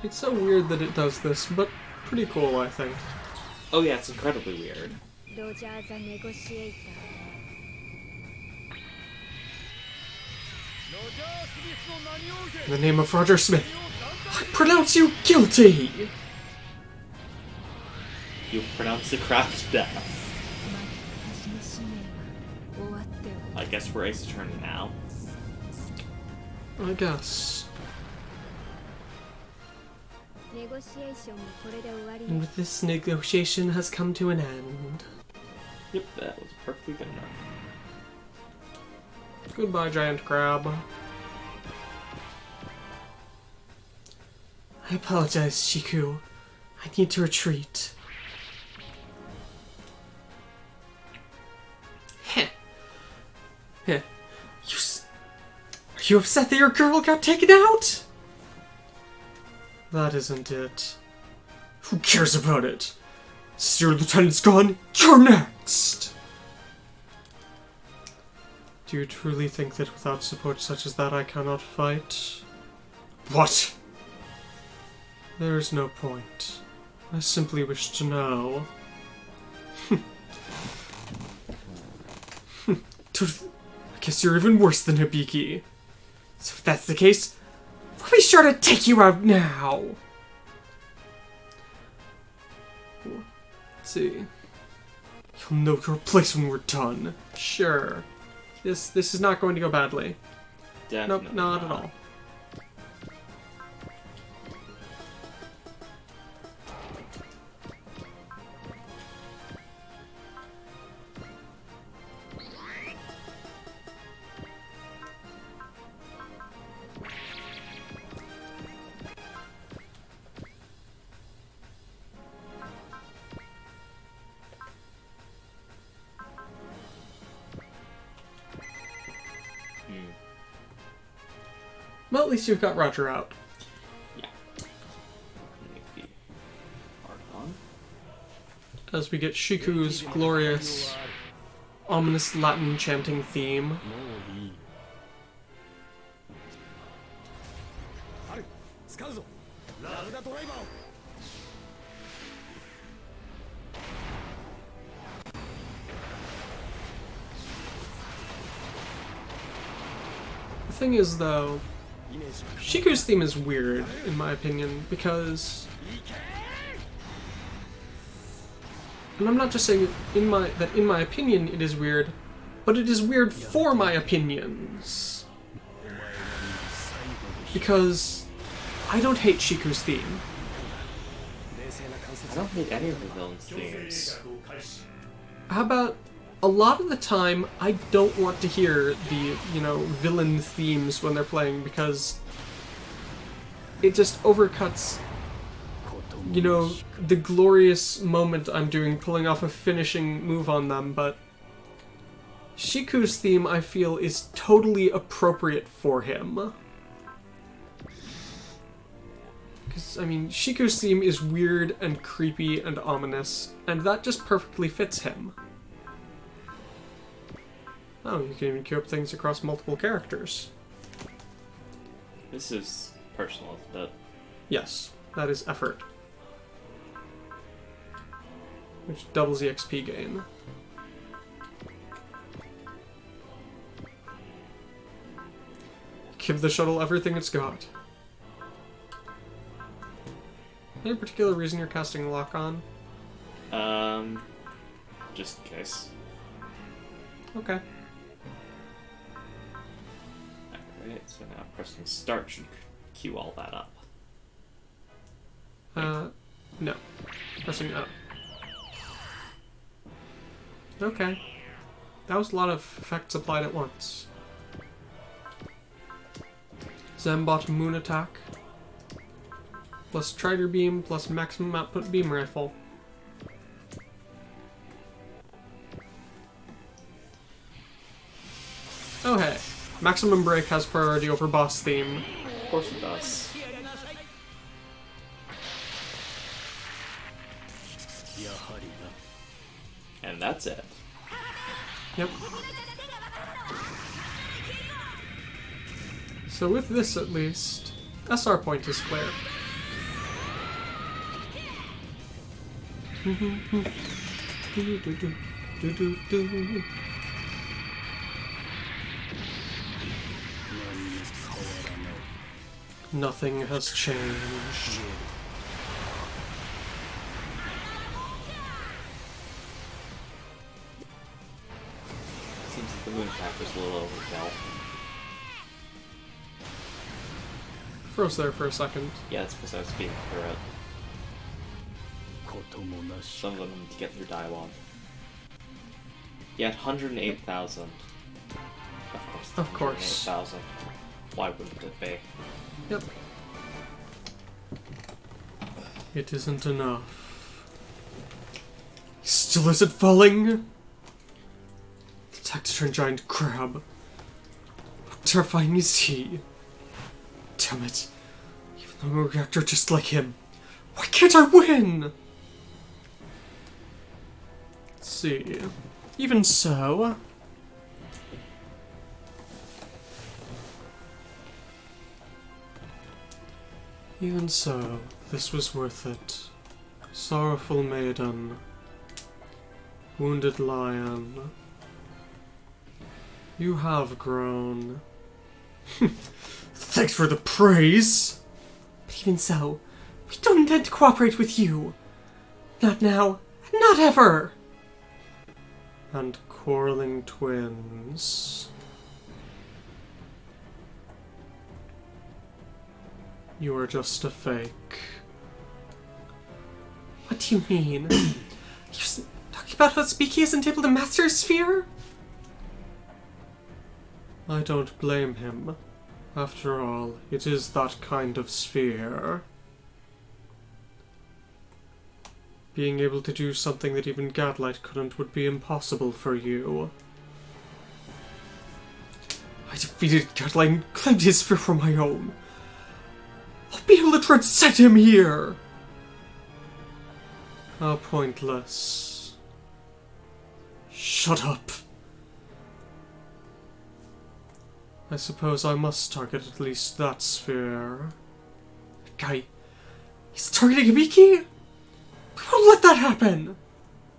S2: It's so weird that it does this, but pretty cool, I think.
S1: Oh yeah, it's incredibly weird.
S2: In the name of Roger Smith, I pronounce you guilty!
S1: You've pronounced the crab's death. I guess we're Ace Attorney now.
S2: I guess. And with this, negotiation has come to an end.
S1: Yep, that was perfectly good enough.
S2: Goodbye, giant crab. I apologize, Shikuu. I need to retreat. Heh. Heh. Are you upset that your girl got taken out? That isn't it. Who cares about it? Sister Lieutenant's gone. You're next! Do you truly think that without support such as that I cannot fight? What? There's no point. I simply wish to know. I guess you're even worse than Hibiki. So if that's the case, I'll be sure to take you out now! Let's see. You'll know your place when we're done. Sure. This is not going to go badly.
S1: Definitely
S2: Nope, not at all. Well, at least you've got Roger out.
S1: Yeah. Make the Archon.
S2: As we get Shiku's glorious, ominous Latin chanting theme. The thing is, though, Shiku's theme is weird, in my opinion, because... And I'm not just saying that in my opinion it is weird, but it is weird for my opinions. Because I don't hate Shiku's theme.
S1: I don't hate any of the villains' themes.
S2: How about a lot of the time I don't want to hear the, villain themes when they're playing because it just overcuts, the glorious moment I'm doing, pulling off a finishing move on them, but Shiku's theme, I feel, is totally appropriate for him. Because, Shiku's theme is weird and creepy and ominous, and that just perfectly fits him. Oh, you can even queue up things across multiple characters.
S1: This is personal, isn't it?
S2: Yes, that is effort. Which doubles the XP gain. Give the shuttle everything it's got. Any particular reason you're casting lock on?
S1: Just in case.
S2: Okay.
S1: Alright, so now pressing start should queue all that up.
S2: No. Pressing up. Okay. That was a lot of effects applied at once. Zambot Moon Attack. Plus Trider Beam, plus Maximum Output Beam Rifle. Oh hey. Maximum Break has priority over Boss Theme.
S1: Of course it does. And that's it.
S2: Yep. So with this at least, SR point is clear. Nothing has changed.
S1: Seems like the moon attack was a little overkill.
S2: Froze there for a second.
S1: Yeah, it's because I was speeding through it. Some of them need to get through dialogue. Yeah, 108,000. Of course.
S2: Of course.
S1: 108,000. Why wouldn't it be?
S2: Yep. It isn't enough. Still isn't falling? Attack to turn giant crab. How terrifying is he? Damn it. Even though I'm a reactor just like him. Why can't I win? Let's see. Even so... Even so, this was worth it. Sorrowful maiden. Wounded lion. You have grown. Thanks for the praise! But even so, we don't intend to cooperate with you. Not now, and not ever! And quarreling twins. You are just a fake. What do you mean? You're talking about how Speaky isn't able to master his sphere? I don't blame him. After all, it is that kind of sphere. Being able to do something that even Gadlight couldn't would be impossible for you.
S3: I defeated Gatling and claimed his sphere for my own. I'll be able to transcend him here! How pointless. Shut up. I suppose I must target at least that sphere. That guy... He's targeting Hibiki? We won't let that happen!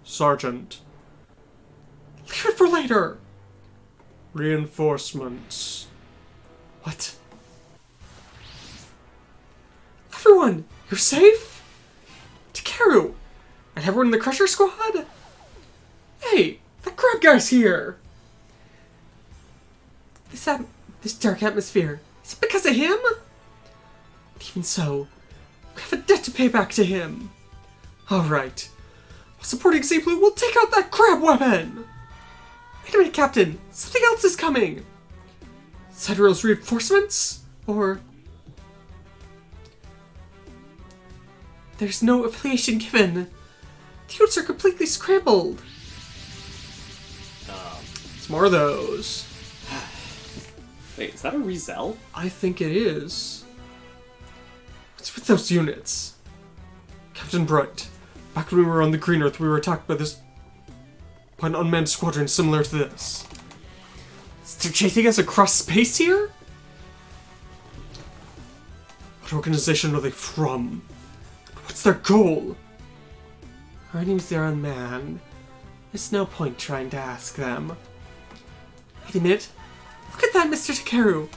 S3: Sergeant. Leave it for later! Reinforcements. What? Everyone! You're safe? Takeru! And everyone in the Crusher Squad? Hey! The crab guy's here! This dark atmosphere, is it because of him? Even so, we have a debt to pay back to him. Alright. While supporting Z-Blue, we'll take out that crab weapon! Wait a minute, Captain! Something else is coming! Sidereal's reinforcements? Or... There's no affiliation given. The units are completely scrambled. It's more of those.
S1: Wait, is that a Rizel?
S3: I think it is. What's with those units? Captain Bright, back when we were on the Green Earth, we were attacked by an unmanned squadron similar to this. They're chasing us across space here? What organization are they from? What's their goal? Our names are unmanned. There's no point trying to ask them. Wait a minute. Look at that, Mr. Takeru!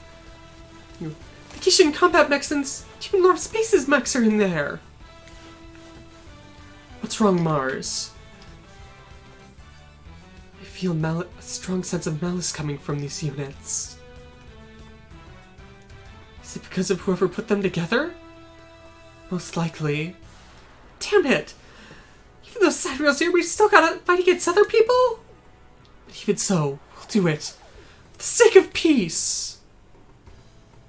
S3: Vacation combat mechs and Human Lord Space's mechs are in there! What's wrong, Mars? I feel a strong sense of malice coming from these units. Is it because of whoever put them together? Most likely. Damn it! Even though Sidereal's here, we still gotta fight against other people? But even so, we'll do it. For the sake of peace!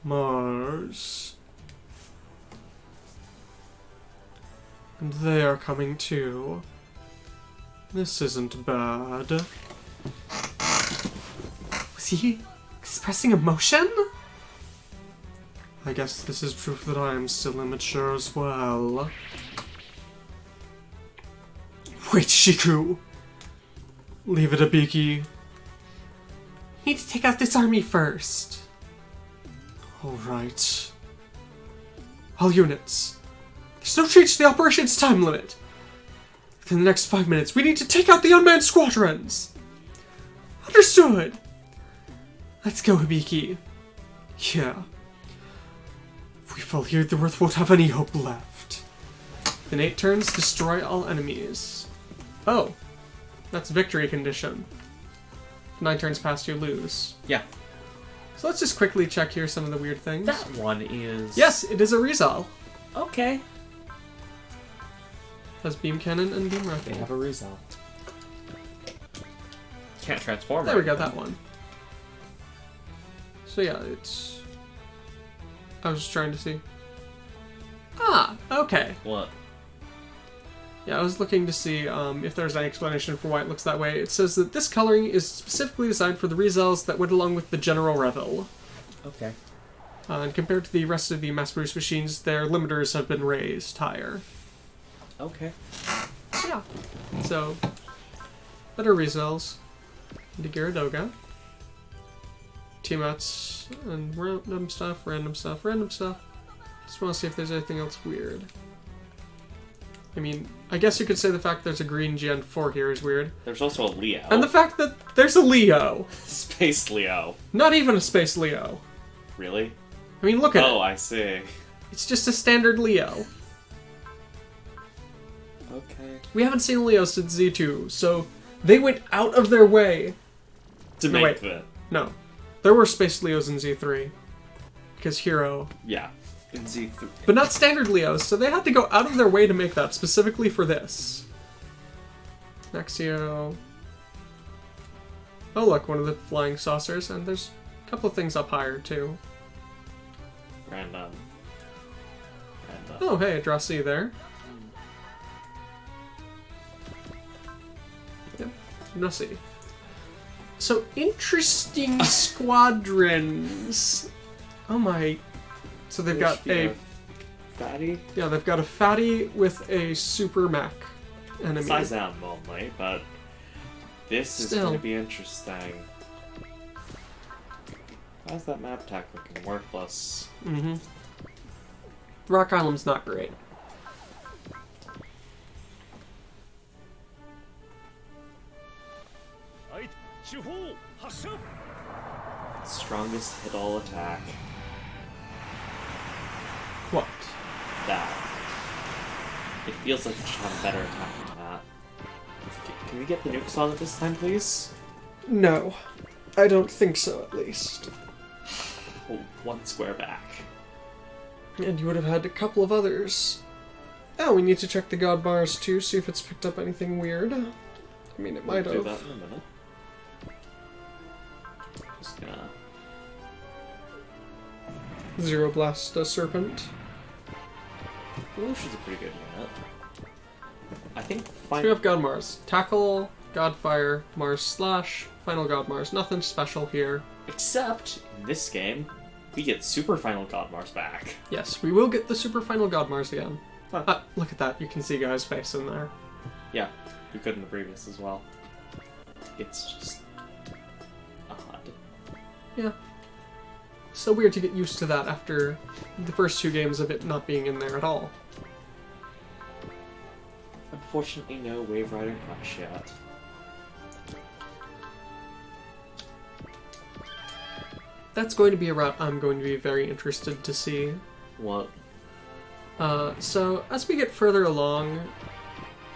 S3: Mars. And they are coming too. This isn't bad. Was he expressing emotion? I guess this is proof that I am still immature as well. Wait, Shikuu! Leave it, Abiki. Need to take out this army first. Alright. All units. There's no change to the operation's time limit. Within the next 5 minutes, we need to take out the unmanned squadrons! Understood! Let's go, Hibiki. Yeah. If we fall here, the Earth won't have any hope left. In 8 turns, destroy all enemies. Oh. That's victory condition. 9 turns past, you lose.
S1: Yeah.
S3: So let's just quickly check here some of the weird things.
S1: That one is...
S3: Yes, it is a Rizal.
S1: Okay.
S3: Has beam cannon and beam rifle.
S1: They have a Rizal. Can't transform.
S3: There we go, that one. So yeah, it's... I was just trying to see. Ah, okay.
S1: What?
S3: Yeah, I was looking to see if there's any explanation for why it looks that way. It says that this coloring is specifically designed for the Rizals that went along with the General Revel.
S1: Okay.
S3: And compared to the rest of the mass-produced machines, their limiters have been raised higher.
S1: Okay.
S3: Yeah. So, better Rizals. Into Gyaradoga. Teamouts and random stuff, random stuff, random stuff. Just want to see if there's anything else weird. I mean, I guess you could say the fact there's a green Gen 4 here is weird.
S1: There's also a Leo.
S3: And the fact that there's a Leo.
S1: Space Leo.
S3: Not even a Space Leo.
S1: Really?
S3: I mean, look at it.
S1: Oh, I see.
S3: It's just a standard Leo.
S1: Okay.
S3: We haven't seen a Leo since Z2, so they went out of their way.
S1: To
S3: No,
S1: make
S3: wait.
S1: that.
S3: No. There were Space Leos in Z3. Because Hero.
S1: Yeah. In Z3.
S3: But not standard Leos, so they had to go out of their way to make that specifically for this. Nexio. Oh look, one of the flying saucers, and there's a couple of things up higher too.
S1: Random.
S3: Oh hey, a Drosy there. Yep, Nussie.
S2: So, interesting squadrons. Oh my. So they've got a...
S1: fatty?
S2: Yeah, they've got a fatty with a super mech enemy.
S1: Size M only, but this is
S2: Still.
S1: going to be interesting. How's that map tech looking? Worthless.
S2: Mm-hmm. Rock Island's not great.
S1: Strongest hit all attack.
S2: What?
S1: That. It feels like it should have a better attack than that. Can we get the nukes on it this time, please?
S2: No. I don't think so, at least.
S1: Oh, one square back.
S2: And you would have had a couple of others. Oh, we need to check the God bars too, see if it's picked up anything weird. I mean, it might
S1: We'll do
S2: have.
S1: that in a minute. Just gonna...
S2: Zero Blast Serpent.
S1: Evolution's a pretty good unit. I think
S2: So we have God Mars. Tackle, God Fire, Mars Slash, Final God Mars. Nothing special here.
S1: Except, in this game, we get Super Final God Mars back.
S2: Yes, we will get the Super Final God Mars again.
S1: Huh.
S2: Look at that. You can see Guy's face in there.
S1: Yeah, you could in the previous as well. It's just... odd.
S2: Yeah. So weird to get used to that after the first two games of it not being in there at all.
S1: Unfortunately, no Wave Rider Crush yet.
S2: That's going to be a route I'm going to be very interested to see.
S1: What?
S2: So as we get further along,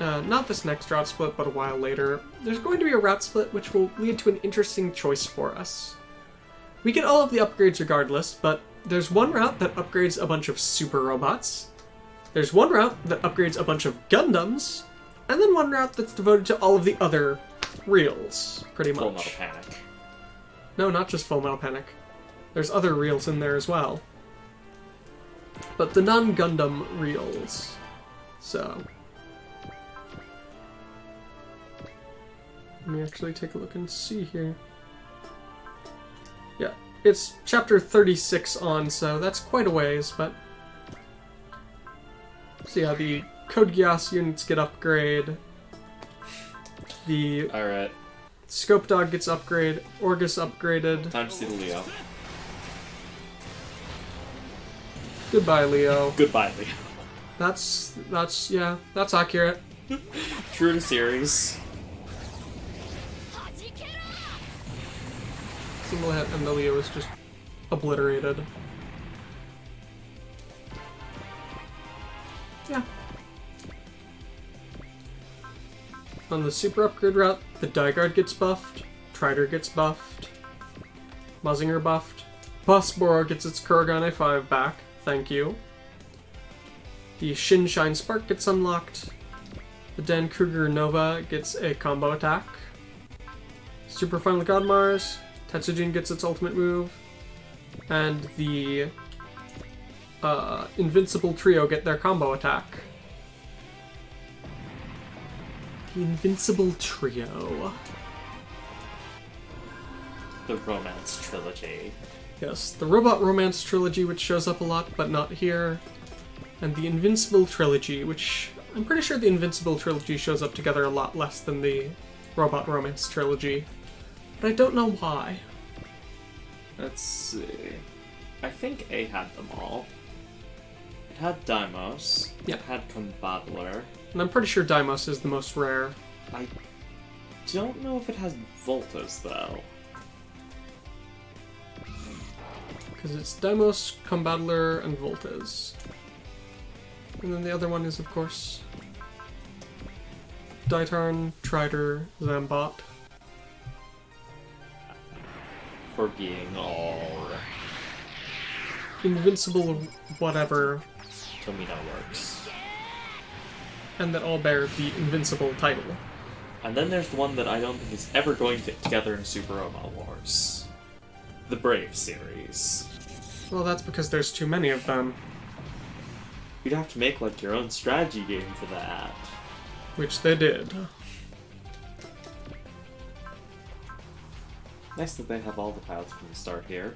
S2: not this next route split, but a while later, there's going to be a route split which will lead to an interesting choice for us. We get all of the upgrades regardless, but there's one route that upgrades a bunch of super robots, there's one route that upgrades a bunch of Gundams, and then one route that's devoted to all of the other reels, pretty much.
S1: Full Metal Panic.
S2: No, not just Full Metal Panic. There's other reels in there as well. But the non-Gundam reels. So... let me actually take a look and see here. Yeah, it's chapter 36 on, so that's quite a ways, but... so yeah, the Code Geass units get upgrade. The
S1: Alright,
S2: Scope Dog gets upgrade. Orgus upgraded.
S1: time to see the Leo.
S2: Goodbye, Leo.
S1: Goodbye, Leo.
S2: That's accurate.
S1: True to series.
S2: Single hit and the Leo is just obliterated. Yeah. On the super upgrade route, the Dygard gets buffed, Trider gets buffed, Mazinger buffed, Bossboro gets its Kurgan A5 back, thank you. The Shin Shine Spark gets unlocked, the Den Kruger Nova gets a combo attack, Super Final God Mars, Tetsujin gets its ultimate move, and the Invincible Trio get their combo attack. The Invincible Trio.
S1: The Romance Trilogy.
S2: Yes, the Robot Romance Trilogy, which shows up a lot, but not here. And the Invincible Trilogy, which I'm pretty sure the Invincible Trilogy shows up together a lot less than the Robot Romance Trilogy. But I don't know why.
S1: Let's see. I think A had them all. It had Deimos.
S2: Yeah.
S1: It had Combattler.
S2: And I'm pretty sure Deimos is the most rare.
S1: I don't know if it has Voltas, though.
S2: Because it's Deimos, Combattler, and Voltes. And then the other one is, of course, Daitarn, Trider, Zambot.
S1: For being all...
S2: Invincible whatever,
S1: Tomino works.
S2: and that all bear the Invincible title.
S1: And then there's the one that I don't think is ever going to get together in Super Robot Wars. The Brave series.
S2: Well, that's because there's too many of them,
S1: You'd have to make, like, your own strategy game for that.
S2: which they did.
S1: Nice that they have all the pilots from the start here.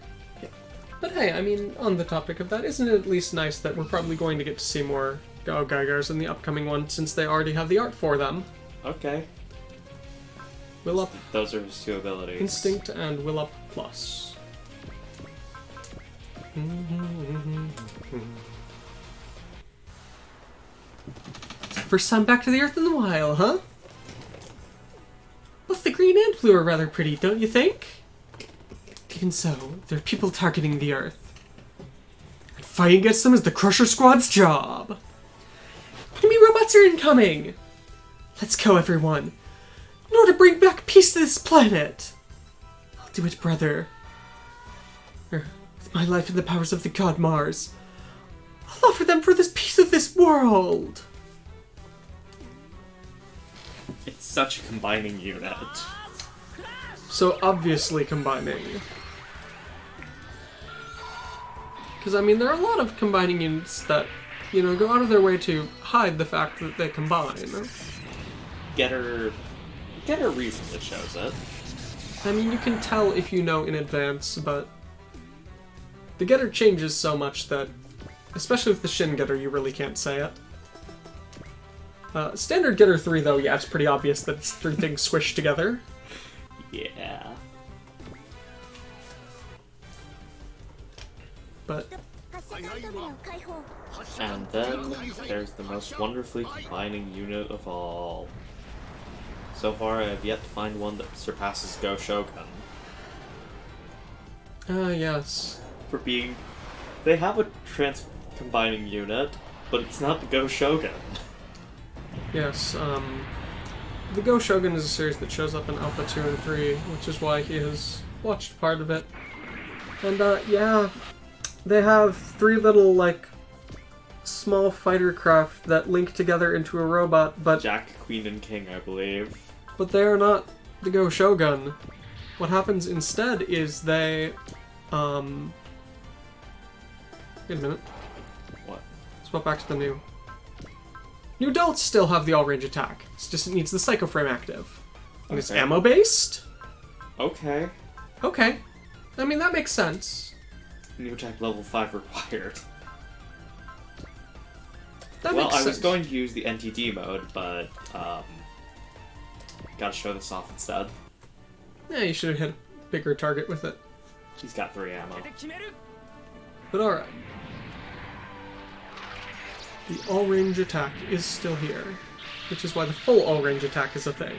S2: But hey, I mean, on the topic of that, isn't it at least nice that we're probably going to get to see more Gao Gaigars in the upcoming one, since they already have the art for them?
S1: Okay.
S2: Will Up
S1: Those are his two abilities.
S2: Instinct and Will Up Plus. It's the first time back to the Earth in a while, huh? Both the green and blue are rather pretty, don't you think? Even so, there are people targeting the Earth. And fighting against them is the Crusher Squad's job. Enemy robots are incoming! Let's go, everyone. In order to bring back peace to this planet. I'll do it, brother. With my life and the powers of the god Mars, I'll offer them for this peace of this world.
S1: It's such a combining unit.
S2: So obviously combining. Because, I mean, there are a lot of combining units that, you know, go out of their way to hide the fact that they combine.
S1: Getter reason that shows it.
S2: I mean, you can tell if you know in advance, but the Getter changes so much that, especially with the Shin Getter, you really can't say it. Standard Getter 3, though, yeah, it's pretty obvious that it's three things squished together.
S1: Yeah.
S2: But
S1: And then there's the most wonderfully combining unit of all. So far, I have yet to find one that surpasses Go Shogun.
S2: Yes.
S1: For being... They have a combining unit, but it's not the Go Shogun.
S2: Yes, the Go Shogun is a series that shows up in Alpha 2 and 3, which is why he has watched part of it. And, yeah, they have three little, like, small fighter craft that link together into a robot, but...
S1: Jack, Queen, and King, I believe.
S2: But they are not the Go Shogun. What happens instead is they, wait a minute.
S1: What?
S2: Swap back to the new. New adults still have the all-range attack. It's just it needs the Psycho Frame active. And it's
S1: Okay.
S2: ammo-based?
S1: Okay.
S2: Okay. I mean, that makes sense.
S1: New attack level 5 required.
S2: That
S1: Well,
S2: makes
S1: I
S2: sense.
S1: was going to use the NTD mode, but, gotta show this off instead.
S2: Yeah, you should have hit a bigger target with it.
S1: He's got 3 ammo.
S2: But alright. The all-range attack is still here, which is why the full all-range attack is a thing.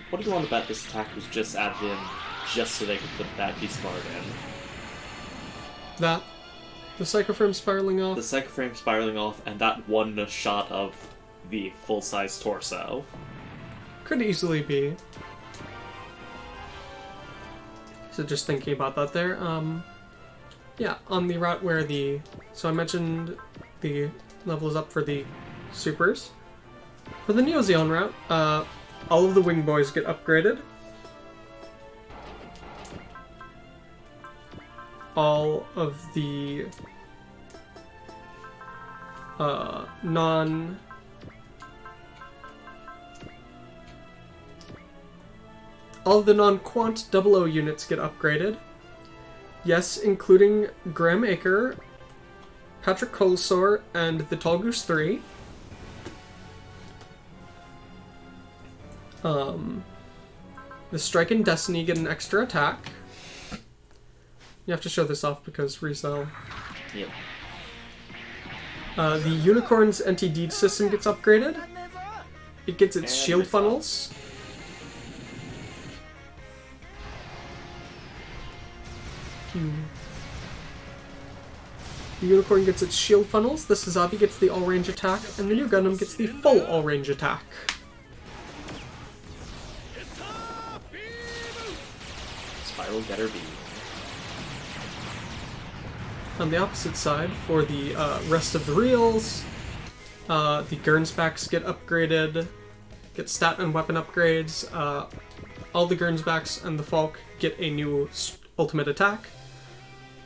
S1: What do you want to bet this attack was just added in just so they could put that piece of art in?
S2: That, the Psycho Frame spiraling off.
S1: The Psycho Frame spiraling off, and that one shot of the full-size torso.
S2: Could easily be. So just thinking about that there, yeah, on the route where the... So I mentioned the level is up for the supers. For the Neo Zeon route, all of the Wing Boys get upgraded. All of the non... All of the non-Quant 00 units get upgraded. Yes, including Graham Acre, Patrick Colesor, and the Tall Goose 3. The Strike and Destiny get an extra attack. You have to show this off because resell.
S1: Yep.
S2: The Unicorn's NTD system gets upgraded. It gets its
S1: And
S2: shield
S1: resell.
S2: funnels. The Unicorn gets its shield funnels, the Suzabi gets the all-range attack, and the new Gundam gets the full all-range attack.
S1: Spiral Getter Beam.
S2: On the opposite side, for the rest of the reels, the Gernsbacks get upgraded, get stat and weapon upgrades. All the Gernsbacks and the Falk get a new ultimate attack.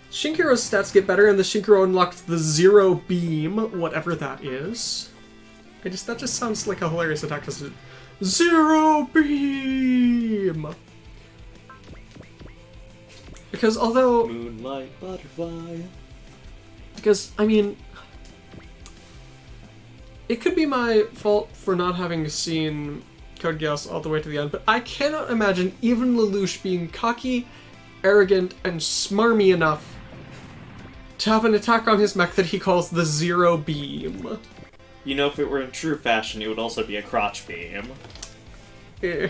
S2: Shinkiro's stats get better, and the Shinkiro unlocked the Zero Beam, whatever that is. That just sounds like a hilarious attack. Zero beam! Because although...
S1: Moonlight butterfly.
S2: Because, I mean... It could be my fault for not having seen Code Geass all the way to the end, but I cannot imagine even Lelouch being cocky, arrogant, and smarmy enough to have an attack on his mech that he calls the Zero Beam.
S1: You know, if it were in true fashion, it would also be a crotch beam.
S2: Eh.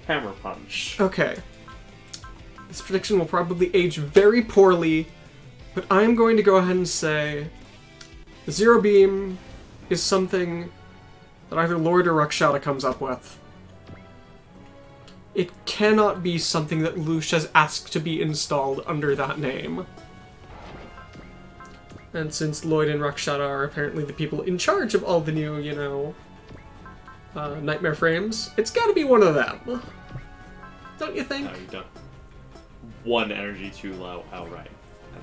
S1: Hammer punch.
S2: Okay. This prediction will probably age very poorly, but I'm going to go ahead and say the Zero Beam is something that either Lord or Rakshata comes up with. It cannot be something that Lelouch has asked to be installed under that name. And since Lloyd and Rakshata are apparently the people in charge of all the new, you know, Nightmare frames, it's gotta be one of them. Don't you think?
S1: No, you don't. One energy too low outright. I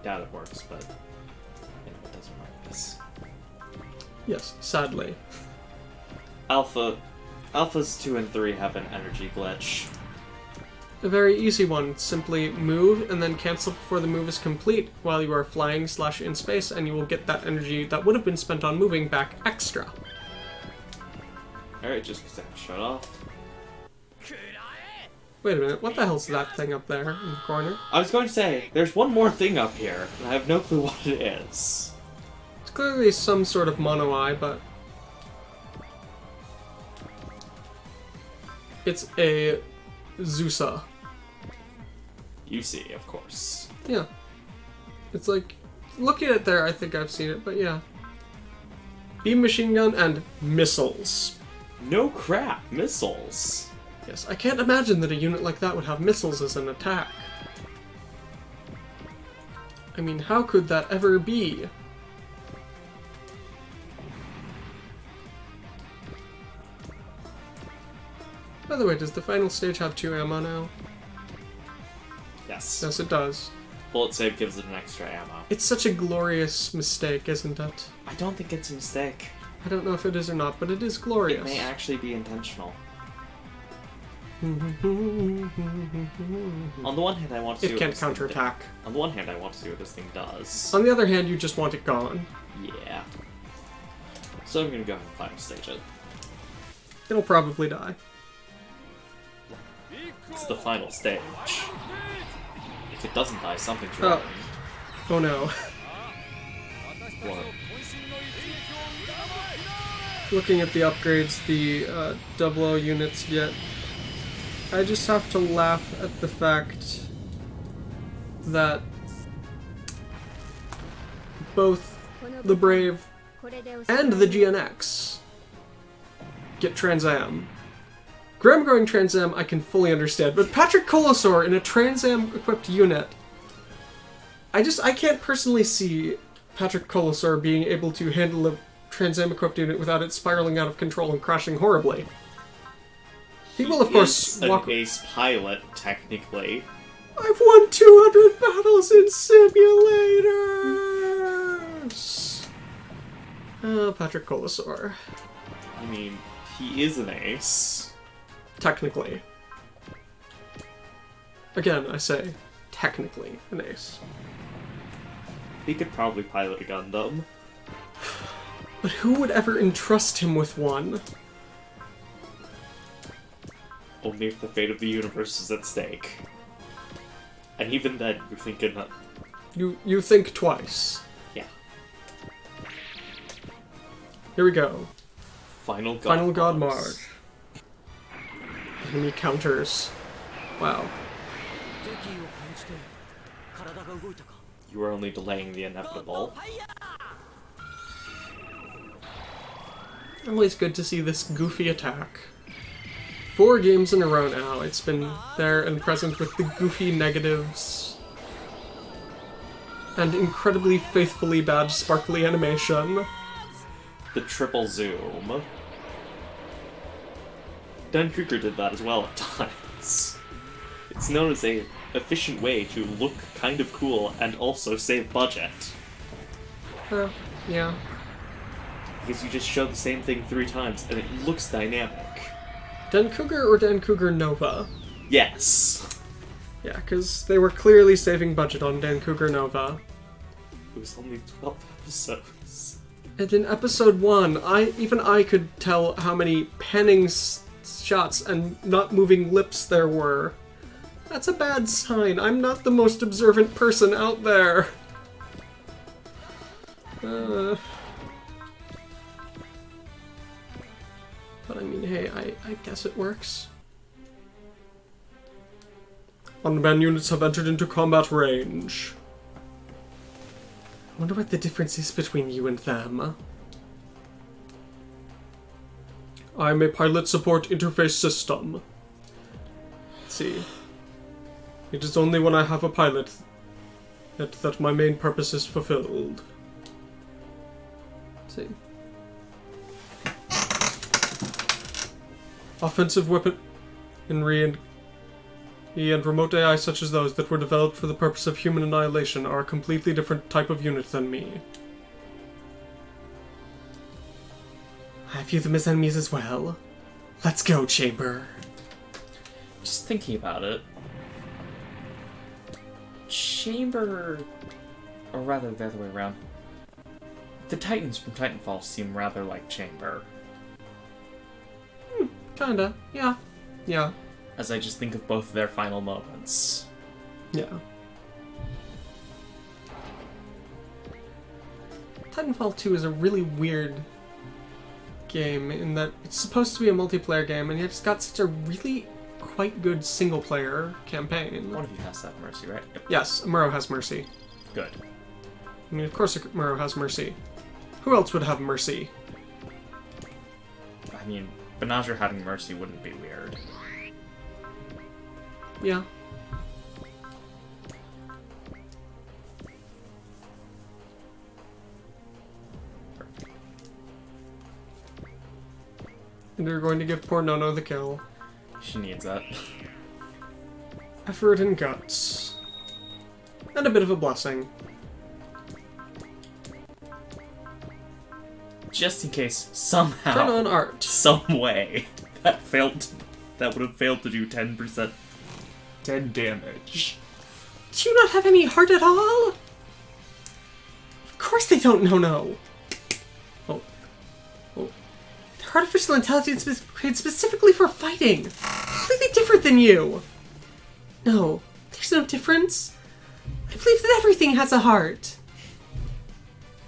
S1: doubt it works, but you know, it doesn't work. Yes.
S2: Yes, sadly.
S1: Alphas 2 and 3 have an energy glitch.
S2: A very easy one. Simply move and then cancel before the move is complete while you are flying / in space, and you will get that energy that would have been spent on moving back extra.
S1: Alright, just because I have to shut off.
S2: Wait a minute, what the hell's that thing up there in the corner?
S1: I was going to say, there's one more thing up here, and I have no clue what it is.
S2: It's clearly some sort of mono-eye, but... it's a Zusa.
S1: You see, of course.
S2: Yeah. It's like... looking at it there, I think I've seen it, but yeah. Beam machine gun and missiles.
S1: No crap, missiles.
S2: Yes, I can't imagine that a unit like that would have missiles as an attack. I mean, how could that ever be? By the way, does the final stage have 2 ammo now?
S1: Yes.
S2: Yes, it does.
S1: Bullet save gives it an extra ammo.
S2: It's such a glorious mistake, isn't it?
S1: I don't think it's a mistake.
S2: I don't know if it is or not, but it is glorious.
S1: It may actually be intentional.
S2: On
S1: On the one hand, I want to see
S2: it
S1: what
S2: can't
S1: this thing
S2: counterattack.
S1: On the one hand, I want to see what this thing does.
S2: On the other hand, you just want it gone.
S1: Yeah. So I'm gonna go ahead and final stage it.
S2: It'll probably die.
S1: It's the final stage. If it doesn't die, something's
S2: Oh.
S1: wrong.
S2: Oh no.
S1: What?
S2: Looking at the upgrades the 00 units get, I just have to laugh at the fact that both the Brave and the GNX get Trans Am. Graham going Trans Am I can fully understand, but Patrick Kolosor in a Trans Am equipped unit, I can't personally see Patrick Kolosor being able to handle a Trans Am equipped unit without it spiraling out of control and crashing horribly. He will of course walk.
S1: An ace pilot, technically.
S2: I've won 200 battles in simulators! Oh, Patrick Kolosor.
S1: I mean, he is an ace.
S2: Technically. Again, I say, technically an ace.
S1: He could probably pilot a Gundam.
S2: But who would ever entrust him with one?
S1: Only if the fate of the universe is at stake. And even then, you're thinking that...
S2: You think twice.
S1: Yeah.
S2: Here we go.
S1: Final God
S2: Final God
S1: Mars.
S2: Mars. Enemy counters. Wow.
S1: You are only delaying the inevitable.
S2: Always good to see this goofy attack. 4 games in a row now, it's been there and present with the goofy negatives. And incredibly faithfully bad sparkly animation.
S1: The triple zoom. Dan Krieger did that as well at times. It's known as a efficient way to look kind of cool and also save budget.
S2: Yeah.
S1: Because you just show the same thing 3 times, and it looks dynamic.
S2: Denkuger or Denkuger Nova?
S1: Yes.
S2: Yeah, because they were clearly saving budget on Denkuger Nova.
S1: It was only 12 episodes.
S2: And in episode 1, I could tell how many panning shots and not moving lips there were. That's a bad sign. I'm not the most observant person out there. But I mean, hey, I guess it works. Unmanned units have entered into combat range. I wonder what the difference is between you and them. I'm a pilot support interface system. Let's see. It is only when I have a pilot that my main purpose is fulfilled. Let's see. Offensive weaponry and remote AI such as those that were developed for the purpose of human annihilation are a completely different type of unit than me. I view them as enemies as well. Let's go, Chamber.
S1: Just thinking about it, Chamber, or rather the other way around, the Titans from Titanfall seem rather like Chamber.
S2: Kinda, yeah. Yeah.
S1: As I just think of both their final moments.
S2: Yeah. Titanfall 2 is a really weird game in that it's supposed to be a multiplayer game, and yet it's got such a really quite good single-player campaign.
S1: One of you has to have mercy, right? Yep.
S2: Yes, Amuro has mercy.
S1: Good.
S2: I mean, of course Amuro has mercy. Who else would have mercy?
S1: I mean, Banagher having mercy wouldn't be weird.
S2: Yeah. And they're going to give poor Nono the kill.
S1: She needs that.
S2: Effort and guts. And a bit of a blessing.
S1: Just in case, somehow,
S2: Turn on art.
S1: some way, that would have failed to do 10% 10 damage.
S2: Do you not have any heart at all? Of course they don't know no. Oh. Their artificial intelligence was created specifically for fighting. Completely different than you. No, there's no difference. I believe that everything has a heart.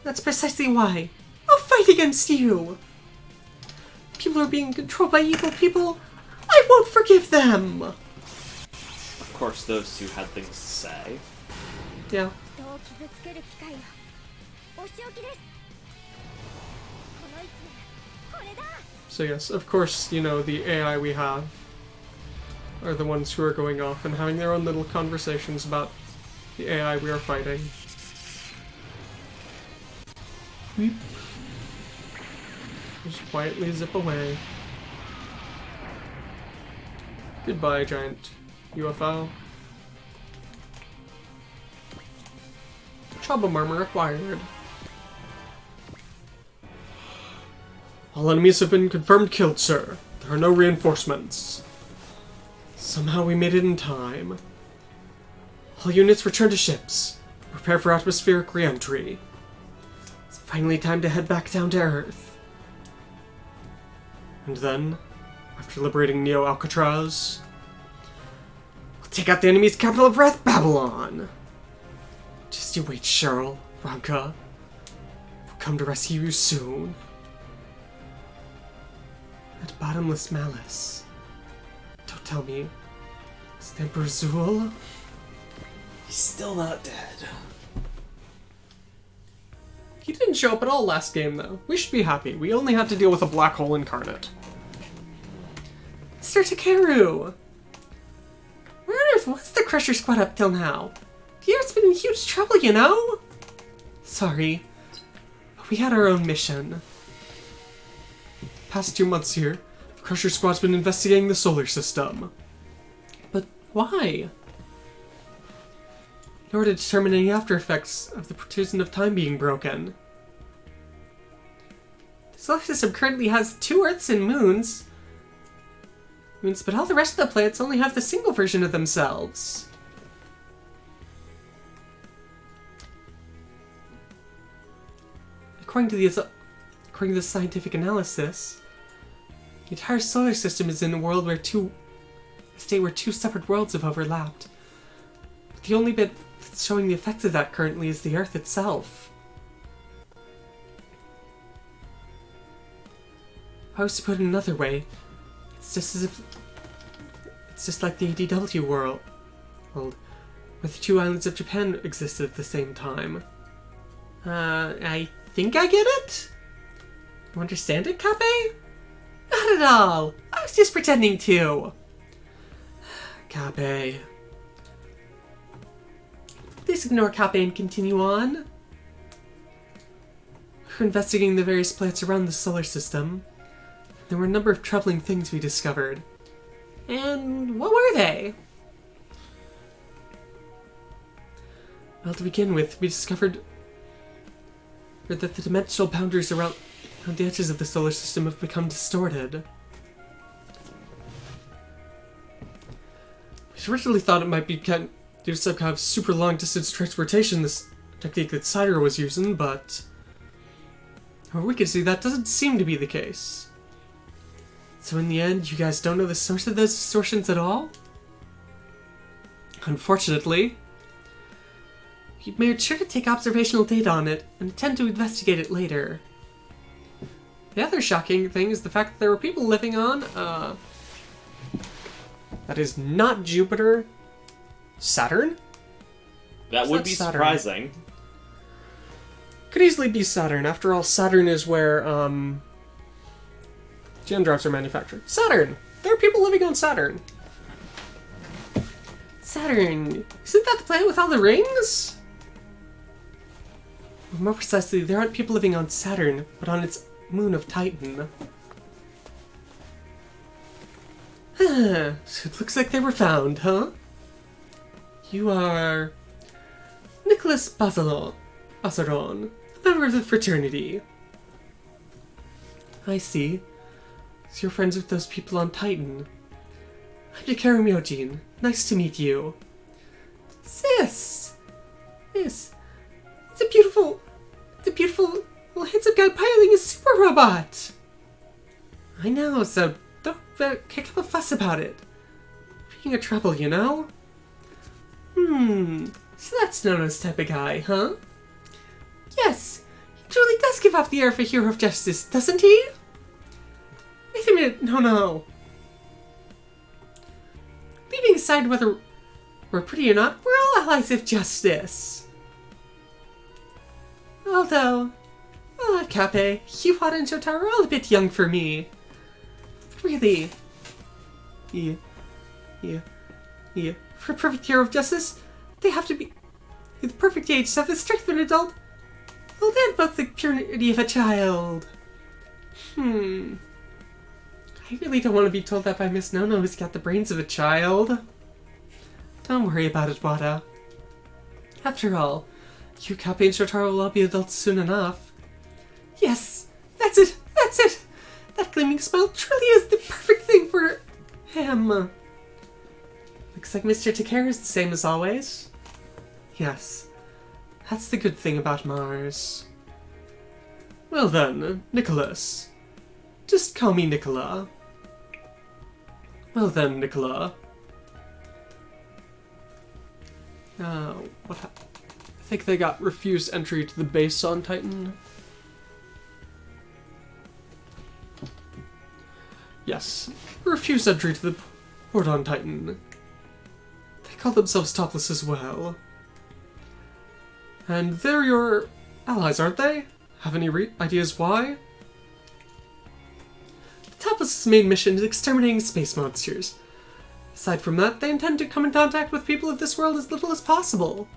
S2: That's precisely why I'll fight against you. People are being controlled by evil people. I won't forgive them.
S1: Of course, those two had things to say.
S2: Yeah. So yes, of course, you know, the AI we have are the ones who are going off and having their own little conversations about the AI we are fighting. Weep. Just quietly zip away. Goodbye, giant UFO. Trouble murmur acquired. All enemies have been confirmed killed, sir. There are no reinforcements. Somehow we made it in time. All units return to ships. Prepare for atmospheric re-entry. It's finally time to head back down to Earth. And then, after liberating Neo Alcatraz, we'll take out the enemy's capital of wrath, Babylon. Just you wait, Cheryl, Ranka. We'll come to rescue you soon. That bottomless malice. Don't tell me. It's Emperor Zool?
S1: He's still not dead.
S2: He didn't show up at all last game, though. We should be happy. We only had to deal with a black hole incarnate. Mr. Takeru! Where on earth was the Crusher Squad up till now? The Earth's been in huge trouble, you know? Sorry, but we had our own mission. Past 2 months here, the Crusher Squad's been investigating the solar system. But why? In order to determine any after effects of the precision of time being broken. solar system currently has 2 Earths and moons. But all the rest of the planets only have the single version of themselves. According to the scientific analysis, the entire solar system is in a state where 2 separate worlds have overlapped. But the only bit that's showing the effects of that currently is the Earth itself. If I was to put it another way, it's just like the ADW world, where the 2 islands of Japan existed at the same time. I think I get it? You understand it, Kape? Not at all! I was just pretending to! Kape. Please ignore Kape and continue on. We're investigating the various planets around the solar system. There were a number of troubling things we discovered. And what were they? Well, to begin with, we discovered that the dimensional boundaries around the edges of the solar system have become distorted. We originally thought it might be due to some kind of super long distance transportation, this technique that Sidereal was using, but we can see that doesn't seem to be the case. So in the end, you guys don't know the source of those distortions at all? Unfortunately. We made sure to take observational data on it and intend to investigate it later. The other shocking thing is the fact that there were people living on, that is not Jupiter, Saturn?
S1: That would be
S2: Saturn?
S1: surprising.
S2: Could easily be Saturn. After all, Saturn is where, gem drops are manufactured. Saturn! There are people living on Saturn. Saturn! Isn't that the planet with all the rings? Or more precisely, there aren't people living on Saturn, but on its moon of Titan. So it looks like they were found, huh? You are Nicholas Bazaron, a member of the fraternity. I see. So you're friends with those people on Titan. I'm Yakaru Myojin. Nice to meet you. Sis! Yes. It's a beautiful little handsome guy piloting a super robot! I know, so don't kick up a fuss about it. Being a trouble, you know? So that's Nono's type of guy, huh? Yes, he truly does give off the air of a hero of justice, doesn't he? Wait a minute, no. Leaving aside whether we're pretty or not, we're all allies of justice. Although, Kape, Yuhara and Shotaro are all a bit young for me. Really. Yeah. For a perfect hero of justice, they have to be the perfect age to have the strength of an adult, and both the purity of a child. I really don't want to be told that by Miss Nono, who's got the brains of a child. Don't worry about it, Wada. After all, you, Kape, and Shotaro will all be adults soon enough. Yes, that's it! That gleaming smile truly is the perfect thing for him. Looks like Mr. Takara is the same as always. Yes, that's the good thing about Mars. Well then, Nicholas. Just call me Nicola. Well then, Nicola. I think they got refused entry to the base on Titan. Yes, refused entry to the port on Titan. They call themselves Topless as well. And they're your allies, aren't they? Have any ideas why? Topless's main mission is exterminating space monsters. Aside from that, they intend to come in contact with people of this world as little as possible.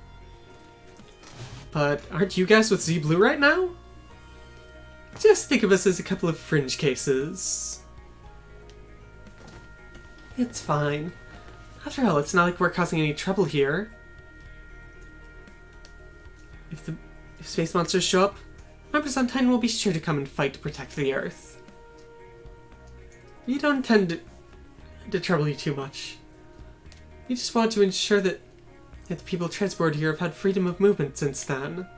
S2: But aren't you guys with Z Blue right now? Just think of us as a couple of fringe cases. It's fine. After all, it's not like we're causing any trouble here. If space monsters show up,
S3: members on Titan will be sure to come and fight to protect the Earth. We don't intend to trouble you too much. We just want to ensure that the people transported here have had freedom of movement since then.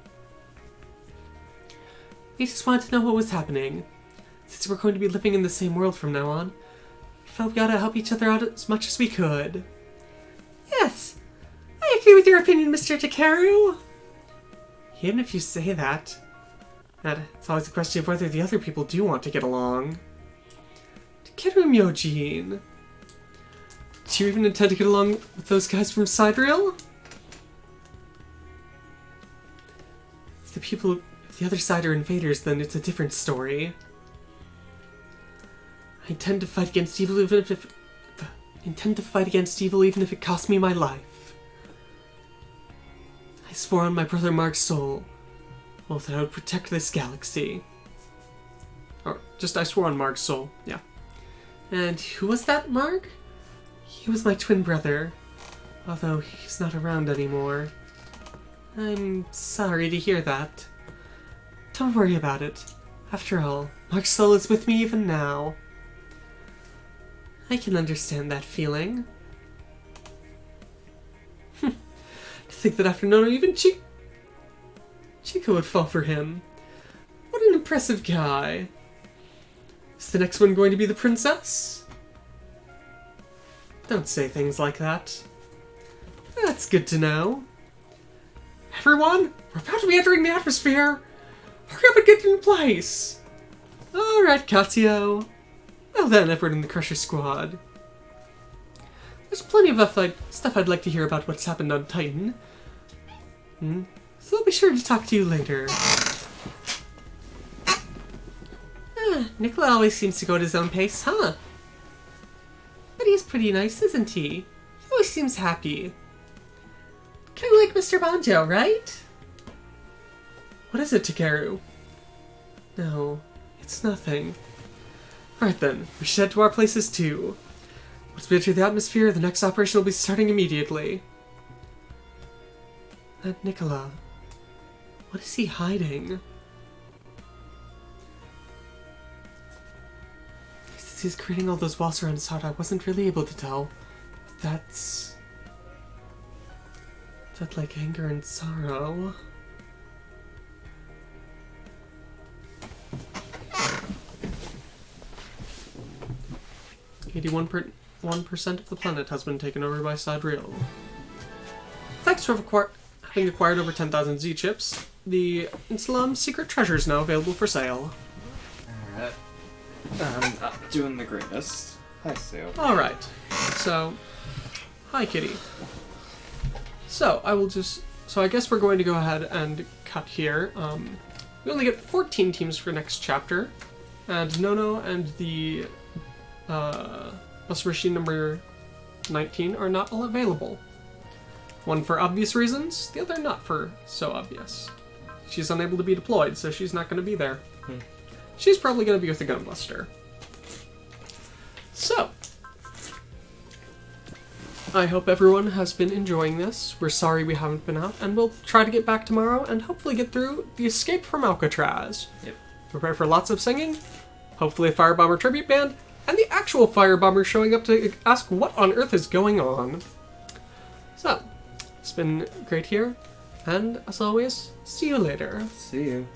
S3: We just wanted to know what was happening. Since we're going to be living in the same world from now on, we felt we ought to help each other out as much as we could. Yes, I agree with your opinion, Mr. Takeru. Even if you say that, it's always a question of whether the other people do want to get along. Takeru Myojin, do you even intend to get along with those guys from Sidereal? If the people of the other side are invaders, then it's a different story. I intend to fight against evil even if it costs me my life. I swore on my brother Mark's soul, well, that I would protect this galaxy. Or just I swore on Mark's soul, yeah. And who was that, Mark? He was my twin brother, although he's not around anymore. I'm sorry to hear that. Don't worry about it. After all, Mark's soul is with me even now. I can understand that feeling. To think that after Nono, even Chico would fall for him. What an impressive guy. Is the next one going to be the princess? Don't say things like that. That's good to know. Everyone, we're about to be entering the atmosphere. Hurry up and get in place. Alright, Katsuo. Well then, everyone in the Crusher Squad. There's plenty of stuff I'd like to hear about what's happened on Titan. So I'll be sure to talk to you later. Nicola always seems to go at his own pace, huh? But he's pretty nice, isn't he? He always seems happy. Kind of like Mr. Banjo, right? What is it, Takeru? No, it's nothing. Alright then, we should head to our places too. Once we enter the atmosphere, the next operation will be starting immediately. That Nicola. What is he hiding? Since he's creating all those walls around his heart, I wasn't really able to tell. That's... That like anger and sorrow. .1% of the planet has been taken over by Sidereal. Thanks for having acquired over 10,000 Z-chips, the Insulam's secret treasure is now available for sale.
S1: Alright. I'm not doing the greatest. Hi, Sue.
S3: Alright. So, hi, kitty. So, I guess we're going to go ahead and cut here. We only get 14 teams for next chapter, and Nono and the Buster Machine number 19 are not all available. One for obvious reasons, the other not for so obvious. She's unable to be deployed, so she's not going to be there. She's probably going to be with the Gunbuster. So, I hope everyone has been enjoying this. We're sorry we haven't been out, and we'll try to get back tomorrow and hopefully get through the escape from Alcatraz.
S1: Yep. Prepare
S3: Prepare for lots of singing, hopefully a Firebomber tribute band, and the actual Firebomber showing up to ask what on earth is going on. So, it's been great here, and as always, see you later.
S1: See you.